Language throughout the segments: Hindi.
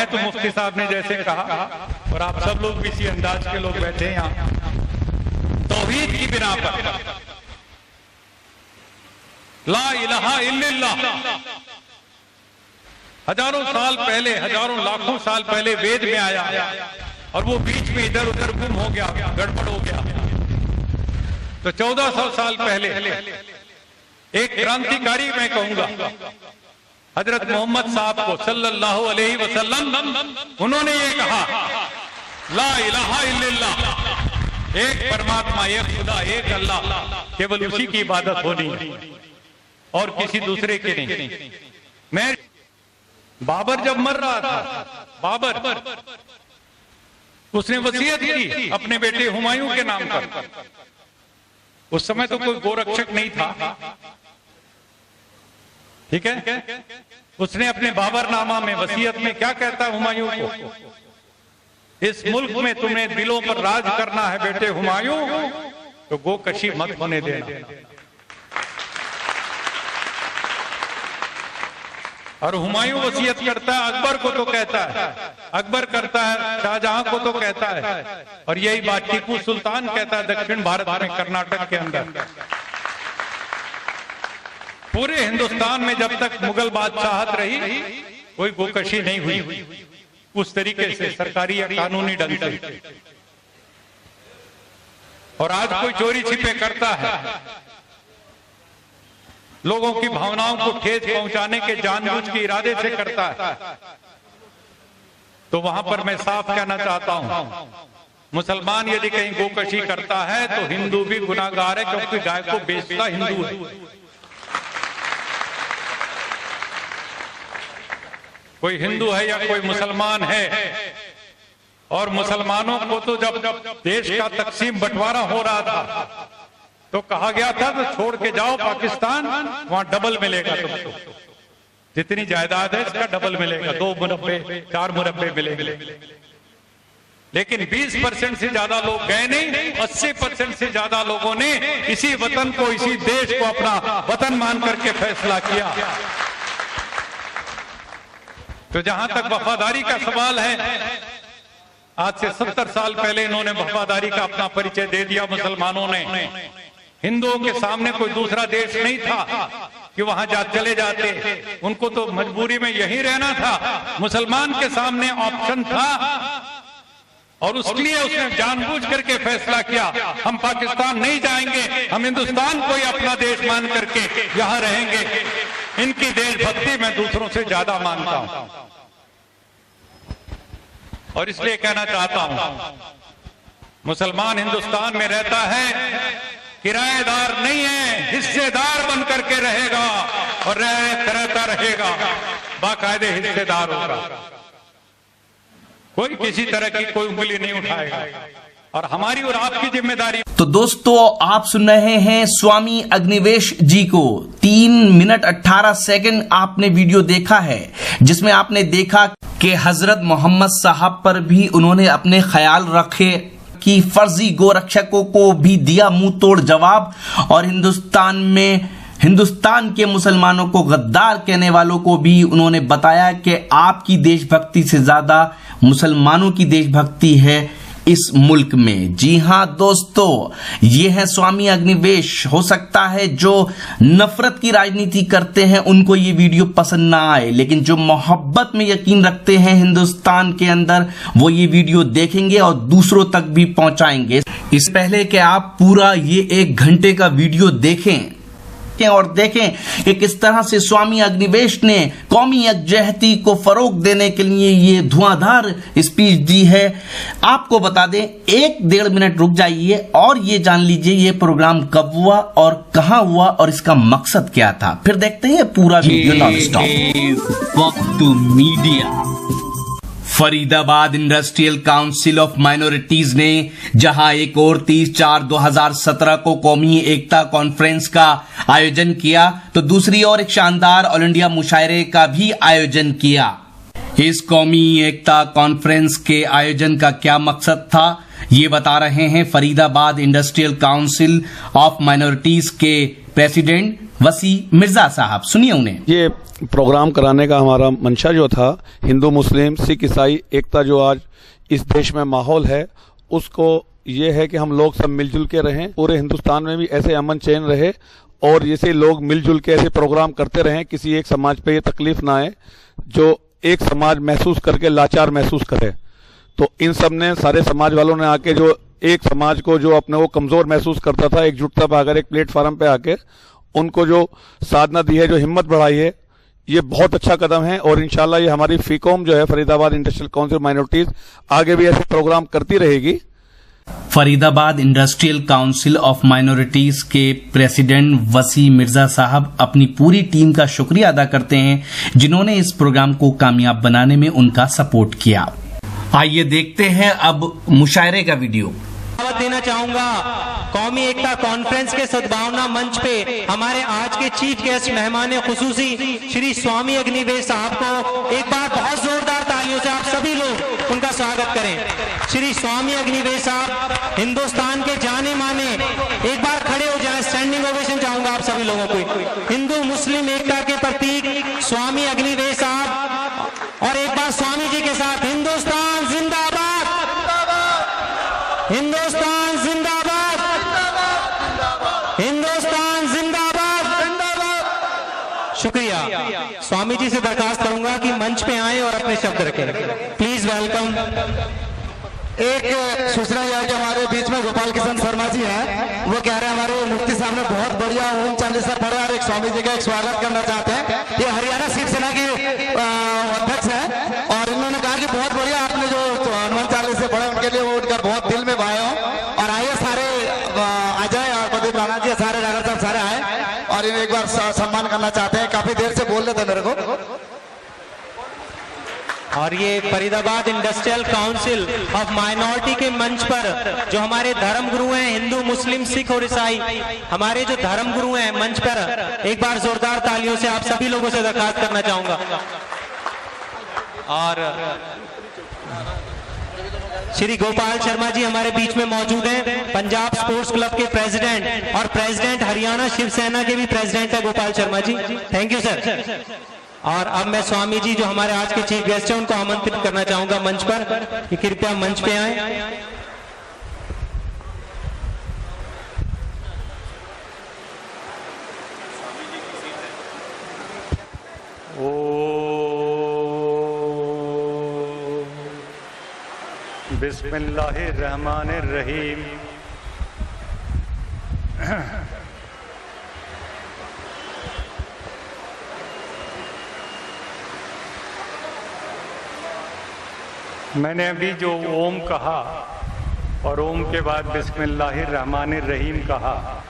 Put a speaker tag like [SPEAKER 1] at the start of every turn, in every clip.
[SPEAKER 1] मैं तो मुफ्ती साहब ने जैसे कहा और आप सब लोग भी इसी अंदाज के लोग बैठे हैं यहाँ, तौहीद की बिना पर ला इलाहा इल्लल्लाह हजारों साल पहले, हजारों लाखों साल पहले वेद में आया और वो बीच में इधर उधर गुम हो गया, गड़बड़ हो गया। तो 1400 साल पहले एक क्रांतिकारी, मैं कहूंगा हजरत मोहम्मद साहब को सल्लल्लाहु अलैहि वसल्लम, उन्होंने ये कहा ला इलाहा इल्लल्लाह, एक परमात्मा, एक खुदा, एक अल्लाह, केवल उसी की इबादत होनी और किसी दूसरे की नहीं। मैं बाबर जब मर रहा था, बाबर उसने वसीयत की अपने बेटे हुमायूं के नाम पर। उस समय तो कोई गोरक्षक नहीं था, ठीक है। उसने अपने बाबरनामा में वसीयत में क्या कहता है हुमायूं को, इस मुल्क में तुम्हें दिलों पर राज करना है बेटे हुमायूं, तो गोकशी मत होने देना। और हुमायूं वसीयत करता है अकबर को, तो कहता है, अकबर करता है शाहजहां को, तो कहता है, और यही बात टीपू सुल्तान कहता है दक्षिण भारत में, कर्नाटक के अंदर। पूरे हिंदुस्तान में जब तक मुगल बादशाहत रही, कोई गोकशी नहीं हुई उस तरीके से, सरकारी या कानूनी ढंग से। और आज कोई चोरी छिपे करता है, लोगों की भावनाओं को ठेस पहुंचाने के जानबूझ के इरादे से करता है, तो वहां पर मैं साफ कहना चाहता हूं, मुसलमान यदि कहीं गोकशी करता है तो हिंदू भी गुनाहगार है, क्योंकि गाय को बेचता हिंदू है। कोई हिंदू है या कोई मुसलमान है, और मुसलमानों को तो जब देश का तकसीम बंटवारा हो रहा था तो कहा गया था तो छोड़ के जाओ पाकिस्तान, वहां डबल मिलेगा तुमको, जितनी जायदाद है इसका डबल मिलेगा, 2 मुरब्बे 4 मुरब्बे मिलेंगे। लेकिन 20% से ज्यादा लोग गए नहीं, 80% से ज्यादा लोगों ने इसी वतन को, इसी देश को अपना वतन मान करके फैसला किया। तो जहां तक वफादारी का सवाल है, आज से 70 साल पहले इन्होंने वफादारी का अपना परिचय दे दिया मुसलमानों ने। हिंदुओं के सामने कोई दूसरा देश नहीं था कि वहां चले जाते, उनको तो मजबूरी में यहीं रहना था। मुसलमान के सामने ऑप्शन था और उसके लिए उसने जानबूझ करके फैसला किया, हम पाकिस्तान नहीं जाएंगे, हम हिंदुस्तान को ही अपना देश मान करके यहां रहेंगे। इनकी देशभक्ति मैं दूसरों से ज्यादा मानता हूं, और इसलिए कहना चाहता हूं, मुसलमान हिंदुस्तान में रहता है, किराएदार नहीं है, हिस्सेदार बन करके रहेगा और रहता रहेगा, बाकायदे हिस्सेदार होगा। कोई किसी तरह की कोई उंगली नहीं उठाएगा, और हमारी और आपकी जिम्मेदारी।
[SPEAKER 2] तो दोस्तों, आप सुन रहे हैं स्वामी अग्निवेश जी को। 3 मिनट 18 सेकंड आपने वीडियो देखा है, जिसमें आपने देखा कि हजरत मोहम्मद साहब पर भी उन्होंने अपने ख्याल रखे कि फर्जी गोरक्षकों को भी दिया मुंह तोड़ जवाब, और हिंदुस्तान के मुसलमानों को गद्दार कहने वालों को भी उन्होंने बताया कि आपकी देशभक्ति से ज्यादा मुसलमानों की देशभक्ति है इस मुल्क में। जी हां दोस्तों, ये है स्वामी अग्निवेश। हो सकता है जो नफरत की राजनीति करते हैं उनको ये वीडियो पसंद ना आए, लेकिन जो मोहब्बत में यकीन रखते हैं हिंदुस्तान के अंदर, वो ये वीडियो देखेंगे और दूसरों तक भी पहुंचाएंगे। इस पहले कि आप पूरा ये 1 घंटे का वीडियो देखें और देखें कि किस तरह से स्वामी अग्निवेश ने कौमी यकजहती को फरोग देने के लिए ये धुआंधार स्पीच दी है, आपको बता दें 1-1.5 मिनट रुक जाइए और ये जान लीजिए ये प्रोग्राम कब हुआ और कहां हुआ और इसका मकसद क्या था। फिर देखते हैं पूरा वीडियो नॉन स्टॉप। वक्त media. Faridabad industrial council of minorities ने जहां एक और 30/4/2017 को कौमी एकता कॉन्फ्रेंस का आयोजन किया, तो दूसरी ओर एक शानदार ऑल इंडिया मुशायरे का भी आयोजन किया। इस कौमी एकता कॉन्फ्रेंस के आयोजन का क्या मकसद था, ये बता रहे हैं Faridabad industrial council of minorities के प्रेसिडेंट वसी मिर्जा साहब। सुनिए उन्हें।
[SPEAKER 3] ये प्रोग्राम कराने का हमारा मंशा जो था, हिंदू मुस्लिम सिख ईसाई एकता जो आज इस देश में माहौल है, उसको ये है कि हम लोग सब मिलजुल के रहें, पूरे हिंदुस्तान में भी ऐसे अमन चैन रहे और जैसे लोग मिलजुल के ऐसे प्रोग्राम करते रहें, किसी एक समाज पे ये तकलीफ ना आए जो एक समाज महसूस करके लाचार महसूस करे। तो इन सब ने, सारे समाज वालों ने आके जो एक समाज को जो अपने को कमजोर महसूस करता था, एकजुटता पर आकर एक प्लेटफॉर्म पे आके उनको जो साधना दी है, जो हिम्मत बढ़ाई है, ये बहुत अच्छा कदम है। और इंशाल्लाह ये हमारी फीकॉम जो है, फरीदाबाद इंडस्ट्रियल काउंसिल माइनॉरिटीज, आगे भी ऐसे प्रोग्राम करती रहेगी।
[SPEAKER 2] Faridabad industrial council of minorities के प्रेसिडेंट वसी मिर्जा साहब अपनी पूरी टीम का शुक्रिया अदा करते हैं जिन्होंने इस प्रोग्राम को कामयाब बनाने में उनका सपोर्ट किया। आइए देखते हैं अब मुशायरे का वीडियो।
[SPEAKER 4] देना चाहूंगा कौमी एकता कॉन्फ्रेंस के सद्भावना मंच पे हमारे आज के चीफ गेस्ट मेहमान खुसूसी श्री स्वामी अग्निवेश साहब को एक बार बहुत जोरदार तालियों से आप सभी लोग उनका स्वागत करें। श्री स्वामी अग्निवेश साहब हिंदुस्तान के जाने माने, एक बार खड़े हो जाए, स्टैंडिंग ओवेशन चाहूंगा आप सभी लोगों को। हिंदू मुस्लिम एकता के प्रतीक स्वामी अग्निवेश साहब, और एक बार स्वामी जी के साथ हिंदुस्तान जिंदाबाद, हिंदुस्तान जिंदाबाद, हिंदुस्तान जिंदाबाद, जिंदाबाद। शुक्रिया। स्वामी जी से दरखास्त करूंगा कि मंच पे आए और अपने शब्द रखें। Please welcome.
[SPEAKER 5] एक सूचना यह कि हमारे बीच में गोपाल किशन शर्मा जी हैं, वो कह रहे हैं हमारे मुफ्ती साहब ने बहुत बढ़िया ओम चालीसा पढ़ा और एक स्वामी जी का एक स्वागत करना चाहते हैं। ये हरियाणा शिवसेना की अध्यक्ष हैं और इन्होंने कहा कि बहुत बढ़िया आपने जो हनुमान चालीसा पढ़े, उनके लिए वो उठकर बहुत दिल में भाए हो। और आइए सारे अजय और प्रदीप राणा जी, सारे राणा साहब सारे आए और इन्हें एक बार सम्मान करना चाहते हैं। काफी देर से बोल रहे थे मेरे को।
[SPEAKER 4] और ये Faridabad industrial council of minority के मंच पर जो हमारे धर्म गुरु हैं, हिंदू मुस्लिम सिख और ईसाई, हमारे जो धर्म गुरु हैं मंच पर एक बार जोरदार तालियों से आप सभी लोगों से दरखास्त करना चाहूंगा। और श्री गोपाल शर्मा जी हमारे बीच में मौजूद हैं, पंजाब स्पोर्ट्स क्लब के प्रेसिडेंट और प्रेसिडेंट हरियाणा शिवसेना के भी प्रेसिडेंट है Gopal Sharma ji. Thank you sir. और अब मैं स्वामी जी जो हमारे आज के चीफ गेस्ट हैं उनको आमंत्रित करना चाहूंगा मंच पर कि कृपया मंच पे आए।
[SPEAKER 1] बिस्मिल्लाहिर्रहमानिर्रहीम। मैंने अभी जो ओम कहा और ओम के बाद बिस्मिल्लाहिर्रहमानिर्रहीम कहा,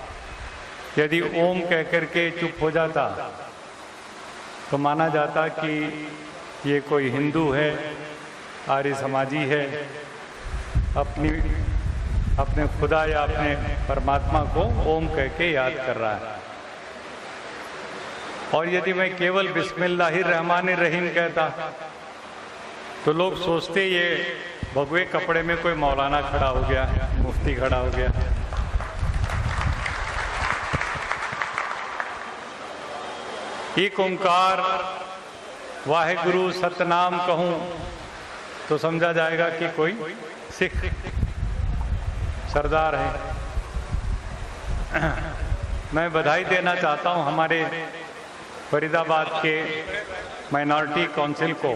[SPEAKER 1] यदि ओम कह करके चुप हो जाता तो माना जाता कि ये कोई हिंदू है, आर्य समाजी है, अपने खुदा या अपने परमात्मा को ओम कह के याद कर रहा है। और यदि मैं केवल बिस्मिल्लाहिर्रहमानिर्रहीम कहता तो लोग सोचते ये भगवे कपड़े में कोई मौलाना खड़ा हो गया, मुफ्ती खड़ा हो गया। एक ओंकार वाहिगुरु सतनाम कहूं तो समझा जाएगा कि कोई सिख सरदार है। मैं बधाई देना चाहता हूं हमारे फरीदाबाद के माइनॉरिटी काउंसिल को।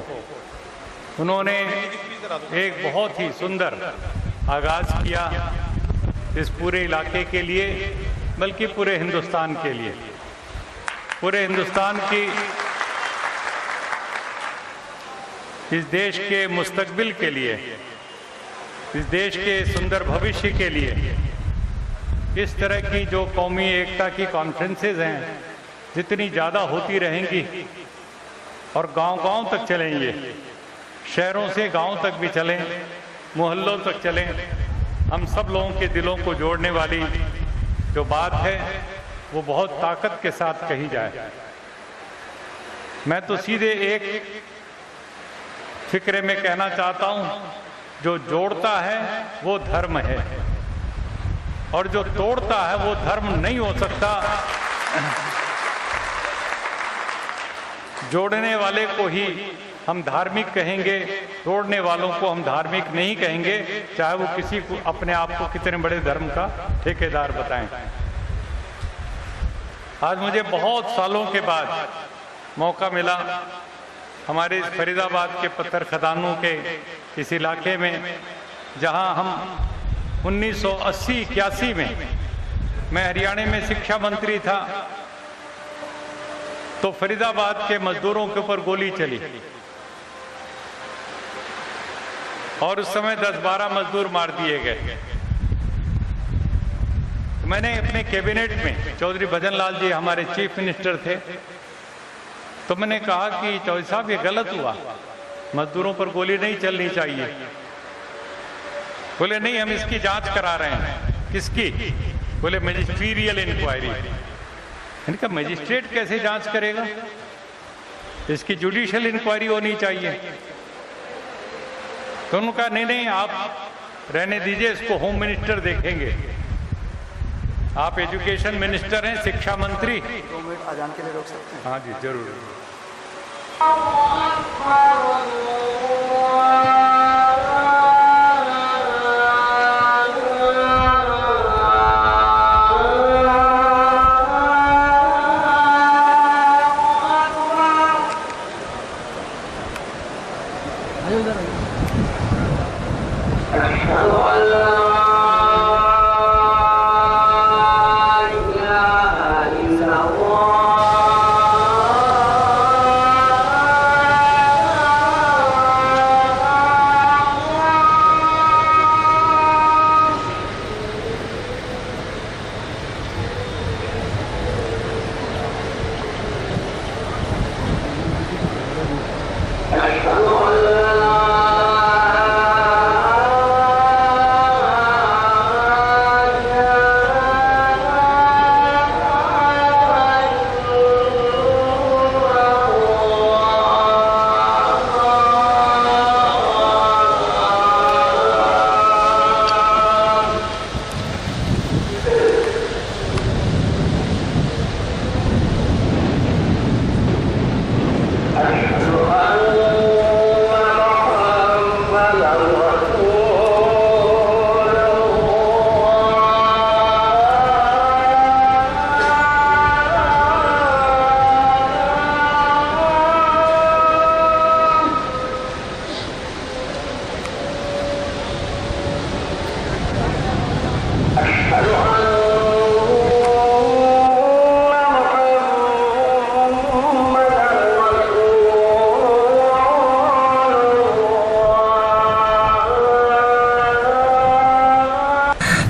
[SPEAKER 1] उन्होंने एक बहुत ही सुंदर आगाज किया इस पूरे इलाके के लिए, बल्कि पूरे हिंदुस्तान के लिए, पूरे हिंदुस्तान की, इस देश के मुस्तकबिल के लिए, इस देश के सुंदर भविष्य के लिए। इस तरह की जो कौमी एकता की कॉन्फ्रेंसेज हैं, जितनी ज़्यादा होती रहेंगी और गांव-गांव तक चलेंगे, शहरों से गांव तक भी चलें, मोहल्लों तक चलें, हम सब लोगों के दिलों को जोड़ने वाली जो बात है वो बहुत ताकत के साथ कही जाए। मैं तो सीधे एक फिक्रे में कहना चाहता हूं, जो जोड़ता है वो धर्म है और जो तोड़ता है वो धर्म नहीं हो सकता। जोड़ने वाले को ही हम धार्मिक कहेंगे, तोड़ने वालों को हम धार्मिक नहीं कहेंगे, चाहे वो किसी को अपने आप को कितने बड़े धर्म का ठेकेदार बताएं। आज मुझे बहुत सालों के बाद मौका मिला हमारे इस फरीदाबाद के पत्थर खदानों के इस इलाके में, जहां हम 1980-81 में मैं हरियाणा में शिक्षा मंत्री था, तो फरीदाबाद के मजदूरों के ऊपर गोली चली और उस समय 10-12 मजदूर मार दिए गए। तो मैंने अपने कैबिनेट में, चौधरी भजन लाल जी हमारे चीफ मिनिस्टर थे, तो मैंने कहा कि चौधरी साहब ये गलत हुआ, मजदूरों पर गोली नहीं चलनी चाहिए। बोले नहीं, हम इसकी जांच करा रहे हैं। किसकी? बोले मैजिस्ट्रियल इंक्वायरी। मैंने कहा मजिस्ट्रेट कैसे जांच करेगा, इसकी जुडिशियल इंक्वायरी होनी चाहिए। तो उन्होंने कहा नहीं नहीं, आप रहने दीजिए, इसको होम मिनिस्टर देखेंगे। आप एजुकेशन मिनिस्टर हैं, शिक्षा मंत्री।
[SPEAKER 5] 2 मिनट अजान के लिए रोक सकते हैं?
[SPEAKER 1] हाँ जी जरूर।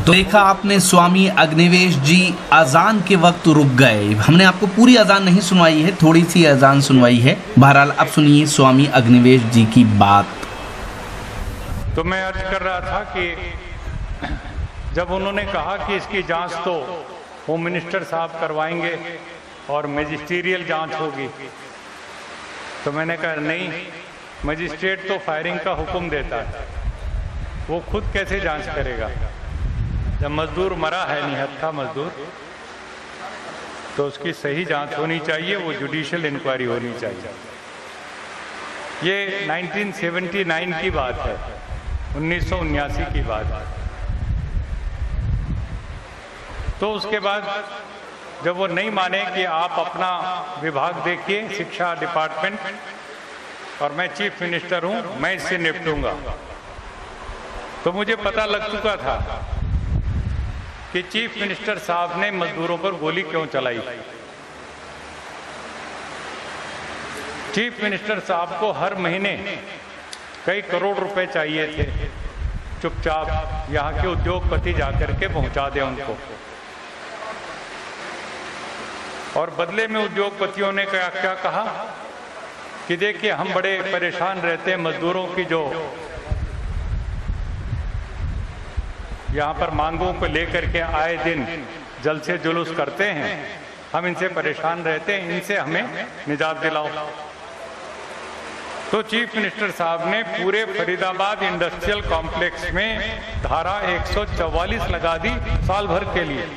[SPEAKER 2] तो देखा आपने, स्वामी अग्निवेश जी अजान के वक्त रुक गए। हमने आपको पूरी अजान नहीं सुनवाई है, थोड़ी सी अजान सुनवाई है। बहरहाल अब सुनिए स्वामी अग्निवेश जी की बात।
[SPEAKER 1] तो मैं अर्ज कर रहा था कि जब उन्होंने कहा कि इसकी जांच तो होम मिनिस्टर साहब करवाएंगे और मैजिस्ट्रियल जांच होगी, तो मैंने कहा नहीं, मजिस्ट्रेट तो फायरिंग का हुक्म देता है, वो खुद कैसे जांच करेगा। जब मजदूर मरा है, निहत्था मजदूर, तो उसकी सही जांच होनी चाहिए, वो जुडिशियल इंक्वायरी होनी चाहिए। ये 1979 की बात है, 1979 की बात है। तो उसके बाद जब वो नहीं माने कि आप अपना विभाग देखिए, शिक्षा डिपार्टमेंट, और मैं चीफ मिनिस्टर हूं, मैं इससे निपटूंगा, तो मुझे पता लग चुका था कि चीफ मिनिस्टर साहब ने मजदूरों पर गोली क्यों चलाई। चीफ मिनिस्टर साहब को हर महीने कई करोड़ रुपए चाहिए थे, चुपचाप यहाँ के उद्योगपति जाकर के पहुंचा दें उनको, और बदले में उद्योगपतियों ने क्या कहा कि देखिए हम बड़े परेशान रहते हैं, मजदूरों की जो यहाँ पर मांगों को लेकर के आए दिन जलसे जुलूस करते हैं, हम इनसे परेशान रहते हैं, इनसे हमें निजात दिलाओ। तो चीफ मिनिस्टर साहब ने पूरे फरीदाबाद इंडस्ट्रियल कॉम्प्लेक्स में धारा 144 लगा दी साल भर के लिए।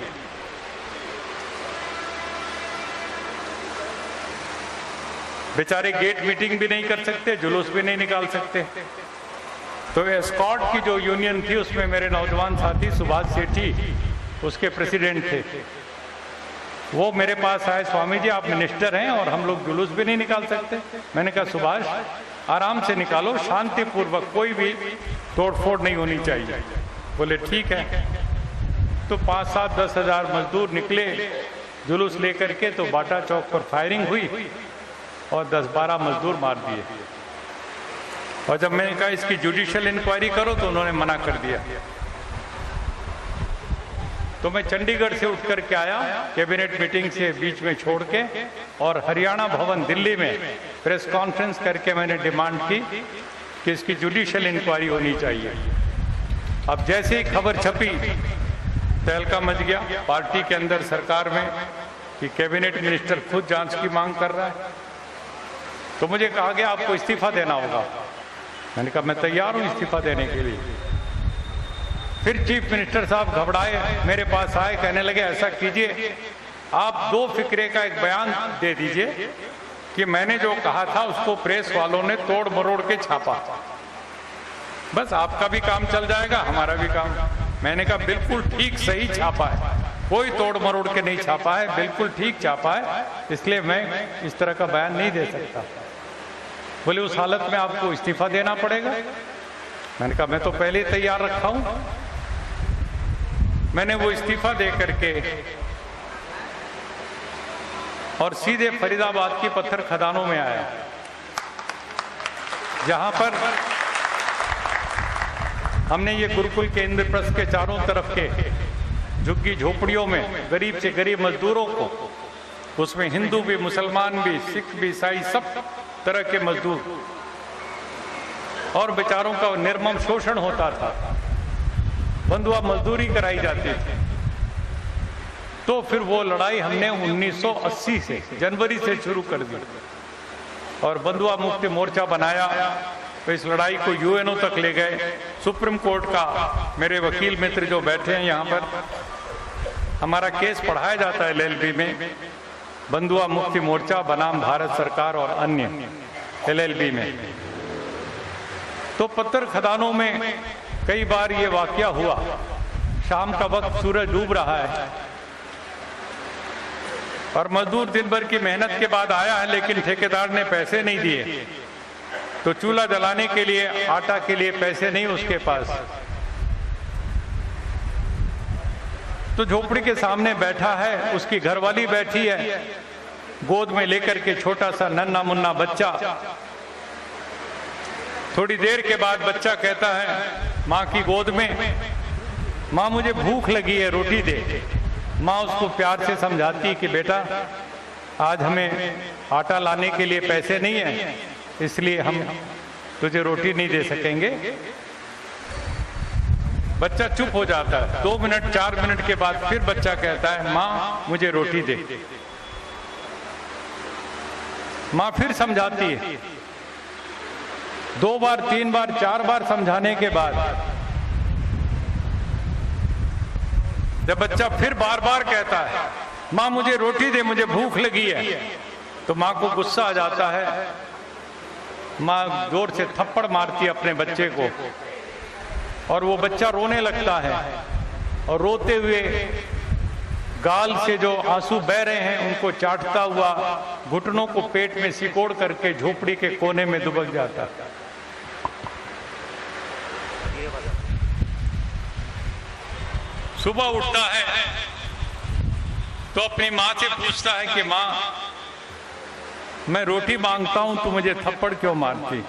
[SPEAKER 1] बेचारे गेट मीटिंग भी नहीं कर सकते, जुलूस भी नहीं निकाल सकते। तो एस्कॉर्ट की जो यूनियन थी उसमें मेरे नौजवान साथी सुभाष सेठी उसके प्रेसिडेंट थे। वो मेरे पास आए, स्वामी जी आप मिनिस्टर हैं और हम लोग जुलूस भी नहीं निकाल सकते। मैंने कहा सुभाष आराम से निकालो, शांतिपूर्वक, कोई भी तोड़फोड़ नहीं होनी चाहिए। बोले ठीक है। तो 5-7-10 हजार मजदूर निकले जुलूस लेकर के, तो बाटा चौक पर फायरिंग हुई और 10-12 मजदूर मार दिए। और जब मैंने कहा इसकी जुडिशियल इंक्वायरी करो तो उन्होंने मना कर दिया। तो मैं चंडीगढ़ से उठ कर के आया, कैबिनेट मीटिंग से बीच में छोड़ के, और हरियाणा भवन दिल्ली में प्रेस कॉन्फ्रेंस करके मैंने डिमांड की कि इसकी जुडिशियल इंक्वायरी होनी चाहिए। अब जैसे ही खबर छपी तहलका मच गया पार्टी के अंदर, सरकार में, कि कैबिनेट मिनिस्टर खुद जांच की मांग कर रहा है। तो मुझे कहा गया आपको इस्तीफा देना होगा। मैंने कहा मैं तैयार हूं इस्तीफा देने के लिए। फिर चीफ मिनिस्टर साहब घबराए, मेरे पास आए, कहने लगे ऐसा कीजिए आप 2 फिक्रे का एक बयान दे दीजिए कि मैंने जो कहा था उसको प्रेस वालों ने तोड़ मरोड़ के छापा, बस आपका भी काम चल जाएगा, हमारा भी काम। मैंने कहा बिल्कुल ठीक सही छापा है, कोई तोड़ मरोड़ के नहीं छापा है, बिल्कुल ठीक छापा है, इसलिए मैं इस तरह का बयान नहीं दे सकता। बोले उस हालत में आपको इस्तीफा देना पड़ेगा। मैंने कहा मैं तो पहले ही तैयार रखा हूं। मैंने वो इस्तीफा दे करके और सीधे फरीदाबाद की पत्थर खदानों में आया, जहां पर हमने ये गुरुकुल के इंद्रप्रस्थ के चारों तरफ के झुग्गी झोपड़ियों में गरीब से गरीब मजदूरों को, उसमें हिंदू भी, मुसलमान भी, सिख भी, ईसाई, सब तरह के मजदूर, और बेचारों का निर्मम शोषण होता था, बंधुआ मजदूरी कराई जाती थी। तो फिर वो लड़ाई हमने 1980 से जनवरी से शुरू कर दी और बंधुआ मुक्ति मोर्चा बनाया। तो इस लड़ाई को यूएनओ तक ले गए। सुप्रीम कोर्ट का मेरे वकील मित्र जो बैठे हैं यहाँ पर, हमारा केस पढ़ाया जाता है LLB में, बंधुआ मुक्ति मोर्चा बनाम भारत सरकार और अन्य, LLB में। तो पत्थर खदानों में कई बार ये वाकया हुआ, शाम का वक्त सूरज डूब रहा है और मजदूर दिन भर की मेहनत के बाद आया है, लेकिन ठेकेदार ने पैसे नहीं दिए, तो चूल्हा जलाने के लिए, आटा के लिए पैसे नहीं उसके पास। तो झोपड़ी के सामने बैठा है, उसकी घरवाली बैठी है गोद में लेकर के छोटा सा नन्हा मुन्ना बच्चा। थोड़ी देर के बाद बच्चा कहता है माँ की गोद में, माँ मुझे भूख लगी है, रोटी दे। माँ उसको प्यार से समझाती कि बेटा आज हमें आटा लाने के लिए पैसे नहीं है, इसलिए हम तुझे रोटी नहीं दे सकेंगे। बच्चा चुप हो जाता है। 2 मिनट 4 मिनट के बाद फिर बच्चा कहता है माँ मुझे रोटी दे। माँ फिर समझाती है। 2 बार 3 बार 4 बार समझाने के बाद जब बच्चा फिर बार बार कहता है माँ मुझे रोटी दे, मुझे भूख लगी है, तो माँ को गुस्सा आ जाता है। माँ जोर से थप्पड़ मारती है अपने बच्चे को और वो बच्चा रोने लगता है और रोते हुए गाल से जो आंसू बह रहे हैं उनको चाटता हुआ घुटनों को पेट में सिकोड़ करके झोपड़ी के कोने में दुबक जाता है। सुबह उठता है तो अपनी माँ से पूछता है कि माँ मैं रोटी मांगता हूं, तू मुझे थप्पड़ क्यों मारती?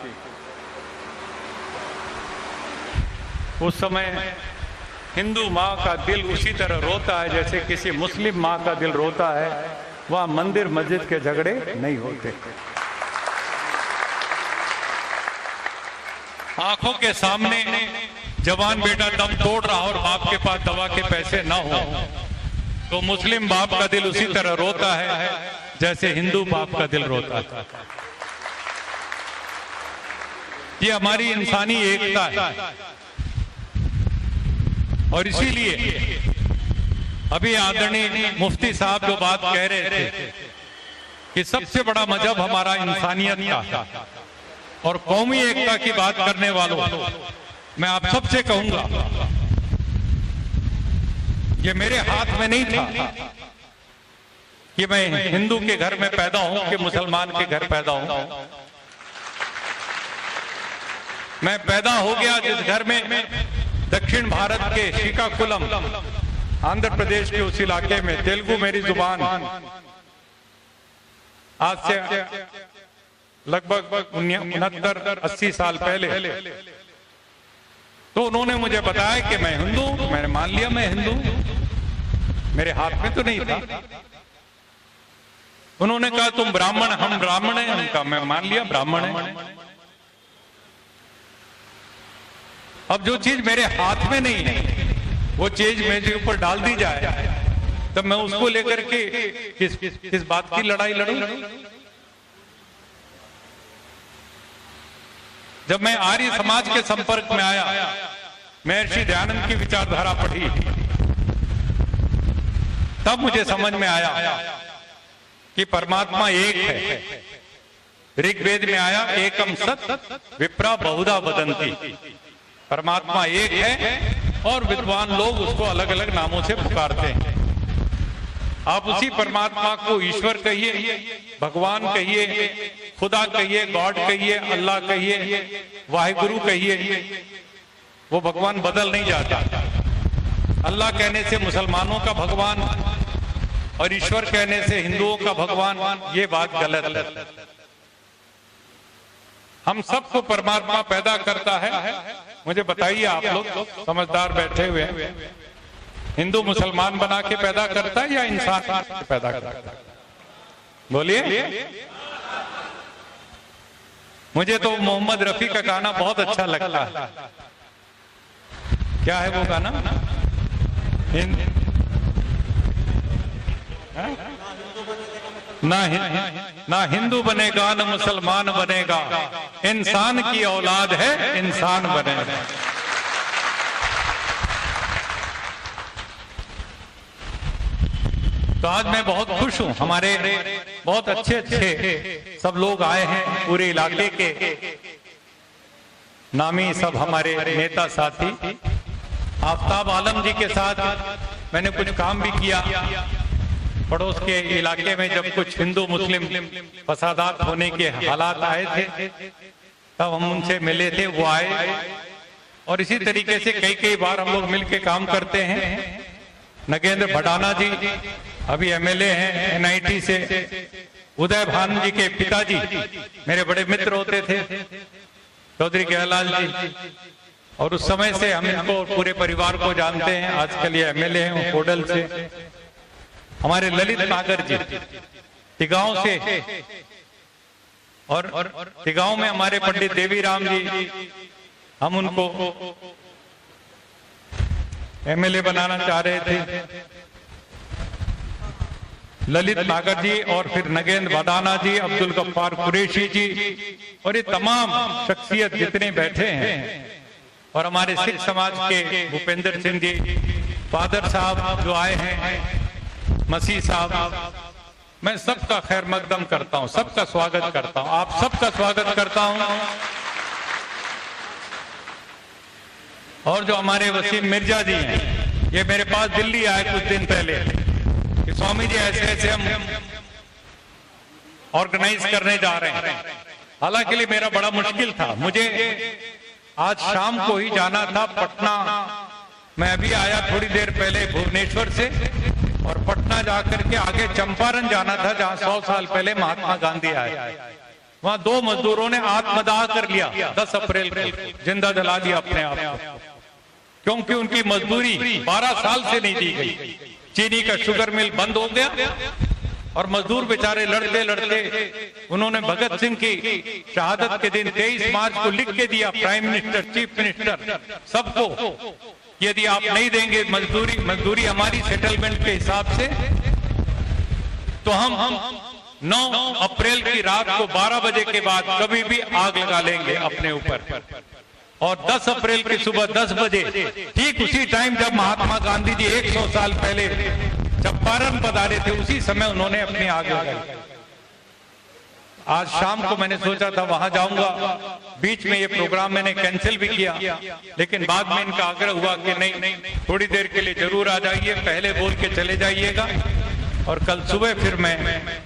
[SPEAKER 1] उस समय हिंदू माँ का दिल उसी तरह रोता है जैसे किसी मुस्लिम माँ का दिल रोता है। वहां मंदिर मस्जिद के झगड़े नहीं होते। आंखों के सामने जवान बेटा दम तोड़ रहा और बाप के पास दवा के पैसे ना हो, तो मुस्लिम बाप का दिल उसी तरह रोता है जैसे हिंदू बाप का दिल रोता है। ये हमारी इंसानी एकता है। और इसीलिए अभी आदरणीय मुफ्ती साहब जो बात कह रहे थे कि सबसे बड़ा मजहब हमारा इंसानियत का और कौमी एकता की बात करने वालों, मैं आप सबसे कहूंगा, ये मेरे हाथ में नहीं था कि मैं हिंदू के घर में पैदा हूं कि मुसलमान के घर पैदा हूं। मैं पैदा हो गया जिस घर में दक्षिण भारत के श्रीकाकुलम आंध्र प्रदेश के उस इलाके में तेलुगु मेरी जुबान, आज से लगभग 69-80 साल पहले तो उन्होंने मुझे बताया कि मैं हिंदू, मैंने मान लिया मैं हिंदू, मेरे हाथ में तो नहीं था। उन्होंने कहा तुम ब्राह्मण, हम ब्राह्मण हैं, उनका मैं मान लिया ब्राह्मण है। अब जो चीज मेरे हाथ में नहीं है वो चीज मेरे ऊपर डाल दी जाए तब मैं उसको लेकर के किस बात की लड़ाई लड़ूं। जब मैं आर्य समाज के संपर्क में आया, महर्षि दयानंद की विचारधारा पढ़ी, तब मुझे समझ में आया कि परमात्मा एक है। ऋग्वेद में आया एकम सत विप्रा बहुधा वदंती, परमात्मा एक है और विद्वान लोग उसको अलग अलग नामों से पुकारते हैं। आप उसी परमात्मा को ईश्वर कहिए, भगवान कहिए, खुदा कहिए, गॉड कहिए, अल्लाह कहिए, वाहिगुरु कहिए, वो भगवान बदल नहीं जाता। अल्लाह कहने से मुसलमानों का भगवान और ईश्वर कहने से हिंदुओं का भगवान, ये बात गलत है। हम सबको परमात्मा पैदा करता है। मुझे बताइए, आप लोग समझदार बैठे हुए हैं, हिंदू मुसलमान बना के पैदा करता है या इंसान पैदा करता है? बोलिए। मुझे तो मोहम्मद रफी का गाना बहुत अच्छा लगता है। क्या है वो गाना? ना हिंदू बनेगा ना मुसलमान बनेगा, इंसान की औलाद है इंसान बनेगा। तो आज मैं बहुत खुश हूं, हमारे बहुत अच्छे सब लोग आए हैं, पूरे इलाके के नामी सब हमारे नेता साथी। आफ्ताब आलम जी के साथ मैंने कुछ काम भी किया। पड़ोस के इलाके में जब कुछ हिंदू मुस्लिम फसादात होने के हालात आए थे तब हम उनसे मिले थे, वो आए और इसी तरीके से कई बार हम लोग मिलके काम करते हैं। नगेंद्र भडाना जी अभी एमएलए हैं एनआईटी से, उदय भान जी के पिताजी मेरे बड़े मित्र होते थे, चौधरी गहलाल जी, और उस समय से हम इनको पूरे परिवार को जानते हैं। आजकल ये एमएलए हैं कोडल से। हमारे ललित नागर जी तिगांव से, और तिगांव में हमारे पंडित देवीराम जी, हम उनको एमएलए बनाना चाह रहे थे। ललित नागर जी और फिर नगेंद्र भडाना जी, अब्दुल गफ्फार कुरैशी जी, और ये तमाम शख्सियत जितने बैठे हैं, और हमारे सिख समाज के भूपेंद्र सिंह जी, फादर साहब जो आए हैं, मसीह साहब, मैं सबका खैर मकदम करता हूं, सबका स्वागत करता हूं, आप सबका स्वागत करता हूं। और जो हमारे वसीम मिर्जा जी हैं, ये मेरे पास दिल्ली आए कुछ दिन पहले कि स्वामी जी ऐसे हम ऑर्गेनाइज करने जा रहे हैं। हालांकि मेरा बड़ा मुश्किल था, मुझे आज शाम को ही जाना था पटना। मैं अभी आया थोड़ी देर पहले भुवनेश्वर से, और पटना जाकर के आगे चंपारण जाना था जहां 100 साल पहले महात्मा गांधी आए। वहां 2 मजदूरों ने आत्मदाह कर लिया 10 अप्रैल को, जिंदा जला दिया अपने आप को, क्योंकि उनकी मजदूरी 12 साल से नहीं दी गई। चीनी का शुगर मिल बंद हो गया और मजदूर बेचारे लड़ते लड़ते उन्होंने भगत सिंह की शहादत के दिन 23 मार्च को लिख के दिया प्राइम मिनिस्टर, चीफ मिनिस्टर सबको, यदि आप नहीं देंगे मजदूरी हमारी सेटलमेंट के हिसाब से, तो हम 9 अप्रैल की रात को 12 बजे के बाद कभी भी आग लगा लेंगे अपने ऊपर। और 10 अप्रैल की सुबह 10 बजे, ठीक उसी टाइम जब महात्मा गांधी जी 100 साल पहले चंपारण पधारे थे, उसी समय उन्होंने अपनी आग लगाई। आज शाम को मैंने सोचा था वहां जाऊंगा, बीच में ये प्रोग्राम मैंने कैंसिल भी किया, लेकिन बाद में इनका आग्रह हुआ कि नहीं, थोड़ी देर के लिए जरूर आ जाइए, पहले बोल के चले जाइएगा, और कल सुबह फिर मैं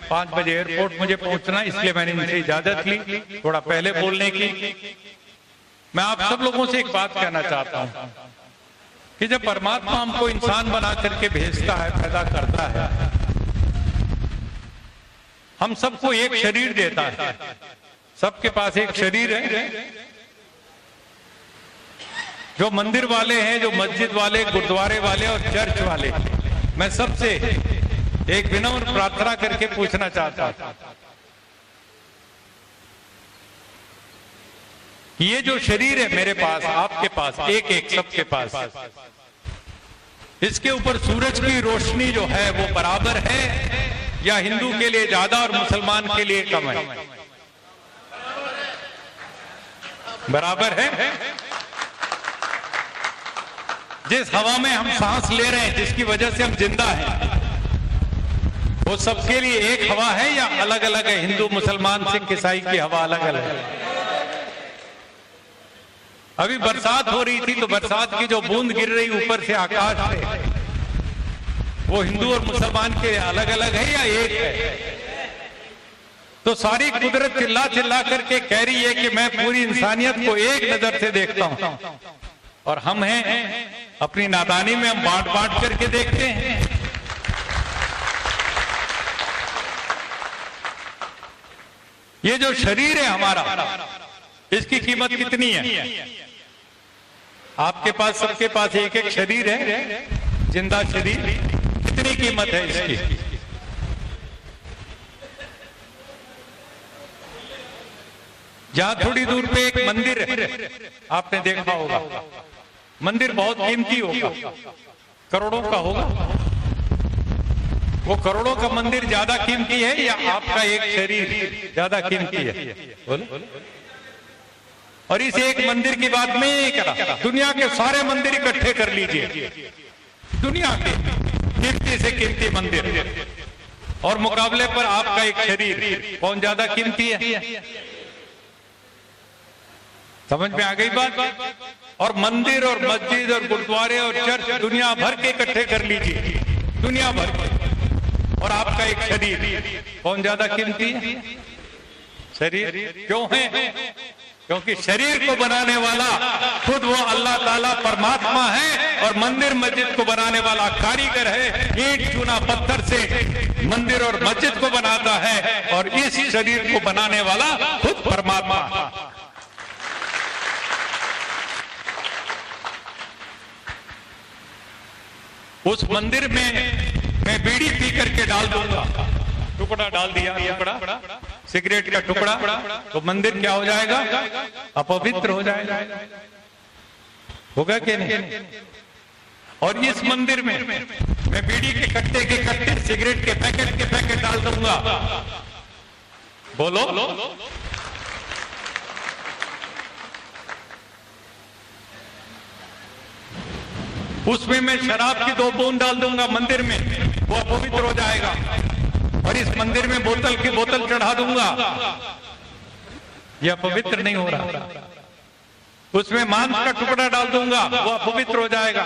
[SPEAKER 1] 5 बजे एयरपोर्ट मुझे पहुंचना, इसलिए मैंने इनसे इजाजत ली थोड़ा पहले बोलने की। मैं आप सब लोगों से एक बात कहना चाहता हूं कि जब परमात्मा हमको इंसान बना करके भेजता है, पैदा करता है, हम सबको एक शरीर देता है, सबके पास एक शरीर है। जो मंदिर वाले हैं, जो मस्जिद वाले, गुरुद्वारे वाले और चर्च वाले, मैं सबसे एक विनम्र प्रार्थना करके पूछना चाहता हूं, ये जो शरीर है मेरे पास, आपके पास, एक एक सबके पास, इसके ऊपर सूरज की रोशनी जो है वो बराबर है या हिंदू के लिए ज्यादा और मुसलमान के लिए कम है? बराबर है। जिस हवा में हम सांस ले रहे हैं, जिसकी वजह से हम जिंदा हैं, वो सबके लिए एक हवा है या अलग अलग है? हिंदू, मुसलमान, सिख, ईसाई की हवा अलग अलग है। अभी बरसात हो रही थी तो बरसात की जो बूंद गिर रही ऊपर से आकाश से, वो हिंदू और मुसलमान के अलग अलग है या एक है? तो सारी कुदरत चिल्ला चिल्ला करके कह रही है कि मैं पूरी इंसानियत को एक नजर से देखता हूं, और हम हैं अपनी नादानी में हम बांट बांट करके देखते हैं। ये जो शरीर है हमारा, इसकी कीमत कितनी है? आपके पास, सबके पास एक एक शरीर है, जिंदा शरीर, कितनी कीमत है इसकी? जहां थोड़ी दूर पे एक मंदिर है, आपने देखा होगा, मंदिर बहुत कीमती होगा, करोड़ों का होगा। वो करोड़ों का मंदिर ज्यादा कीमती है या आपका एक शरीर ज्यादा कीमती है? बोलो। और इस एक मंदिर की बात मैं ये करा, दुनिया के सारे मंदिर इकट्ठे कर लीजिए, दुनिया के कीमती से कीमती मंदिर, और मुकाबले पर आपका एक शरीर, कौन ज्यादा कीमती है? समझ में आ गई बात? और मंदिर और मस्जिद और गुरुद्वारे और चर्च दुनिया भर के इकट्ठे कर लीजिए, दुनिया भर के, और आपका एक शरीर, कौन ज्यादा कीमती है? शरीर। क्यों है? क्योंकि शरीर को बनाने वाला खुद वो अल्लाह ताला परमात्मा है, और मंदिर मस्जिद को बनाने वाला कारीगर है, ईंट चूना पत्थर से मंदिर और मस्जिद को बनाता है, और इस शरीर को बनाने वाला खुद परमात्मा। उस मंदिर में मैं बीड़ी पी करके डाल दूंगा, टुकड़ा डाल दिया, टुकड़ा सिगरेट का टुकड़ा, तो मंदिर क्या हो जाएगा? अपवित्र हो जाएगा, होगा कि नहीं? और इस मंदिर में मैं बीड़ी के कट्टे, सिगरेट के पैकेट डाल दूंगा, बोलो। उसमें मैं शराब की 2 बूंद डाल दूंगा मंदिर में, वो अपवित्र हो जाएगा। और इस मंदिर में बोतल की बोतल चढ़ा दूंगा, यह अपवित्र नहीं हो रहा। उसमें मांस का टुकड़ा डाल दूंगा, वो अपवित्र हो जाएगा।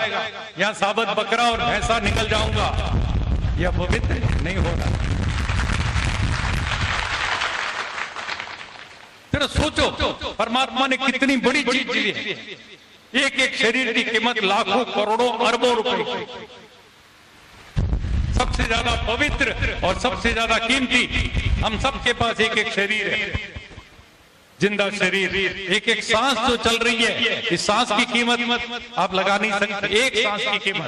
[SPEAKER 1] यहाँ साबत बकरा और भैंसा निकल जाऊंगा, यह अपवित्र नहीं हो रहा। फिर सोचो, परमात्मा ने कितनी बड़ी चीज दी है। एक एक शरीर की कीमत लाखों, करोड़ों, अरबों रुपए। सबसे ज्यादा पवित्र और सबसे ज्यादा कीमती हम सबके पास एक एक शरीर है, जिंदा शरीर। एक एक सांस जो चल रही है, इस सांस की कीमत आप लगा नहीं सकते, एक सांस की कीमत।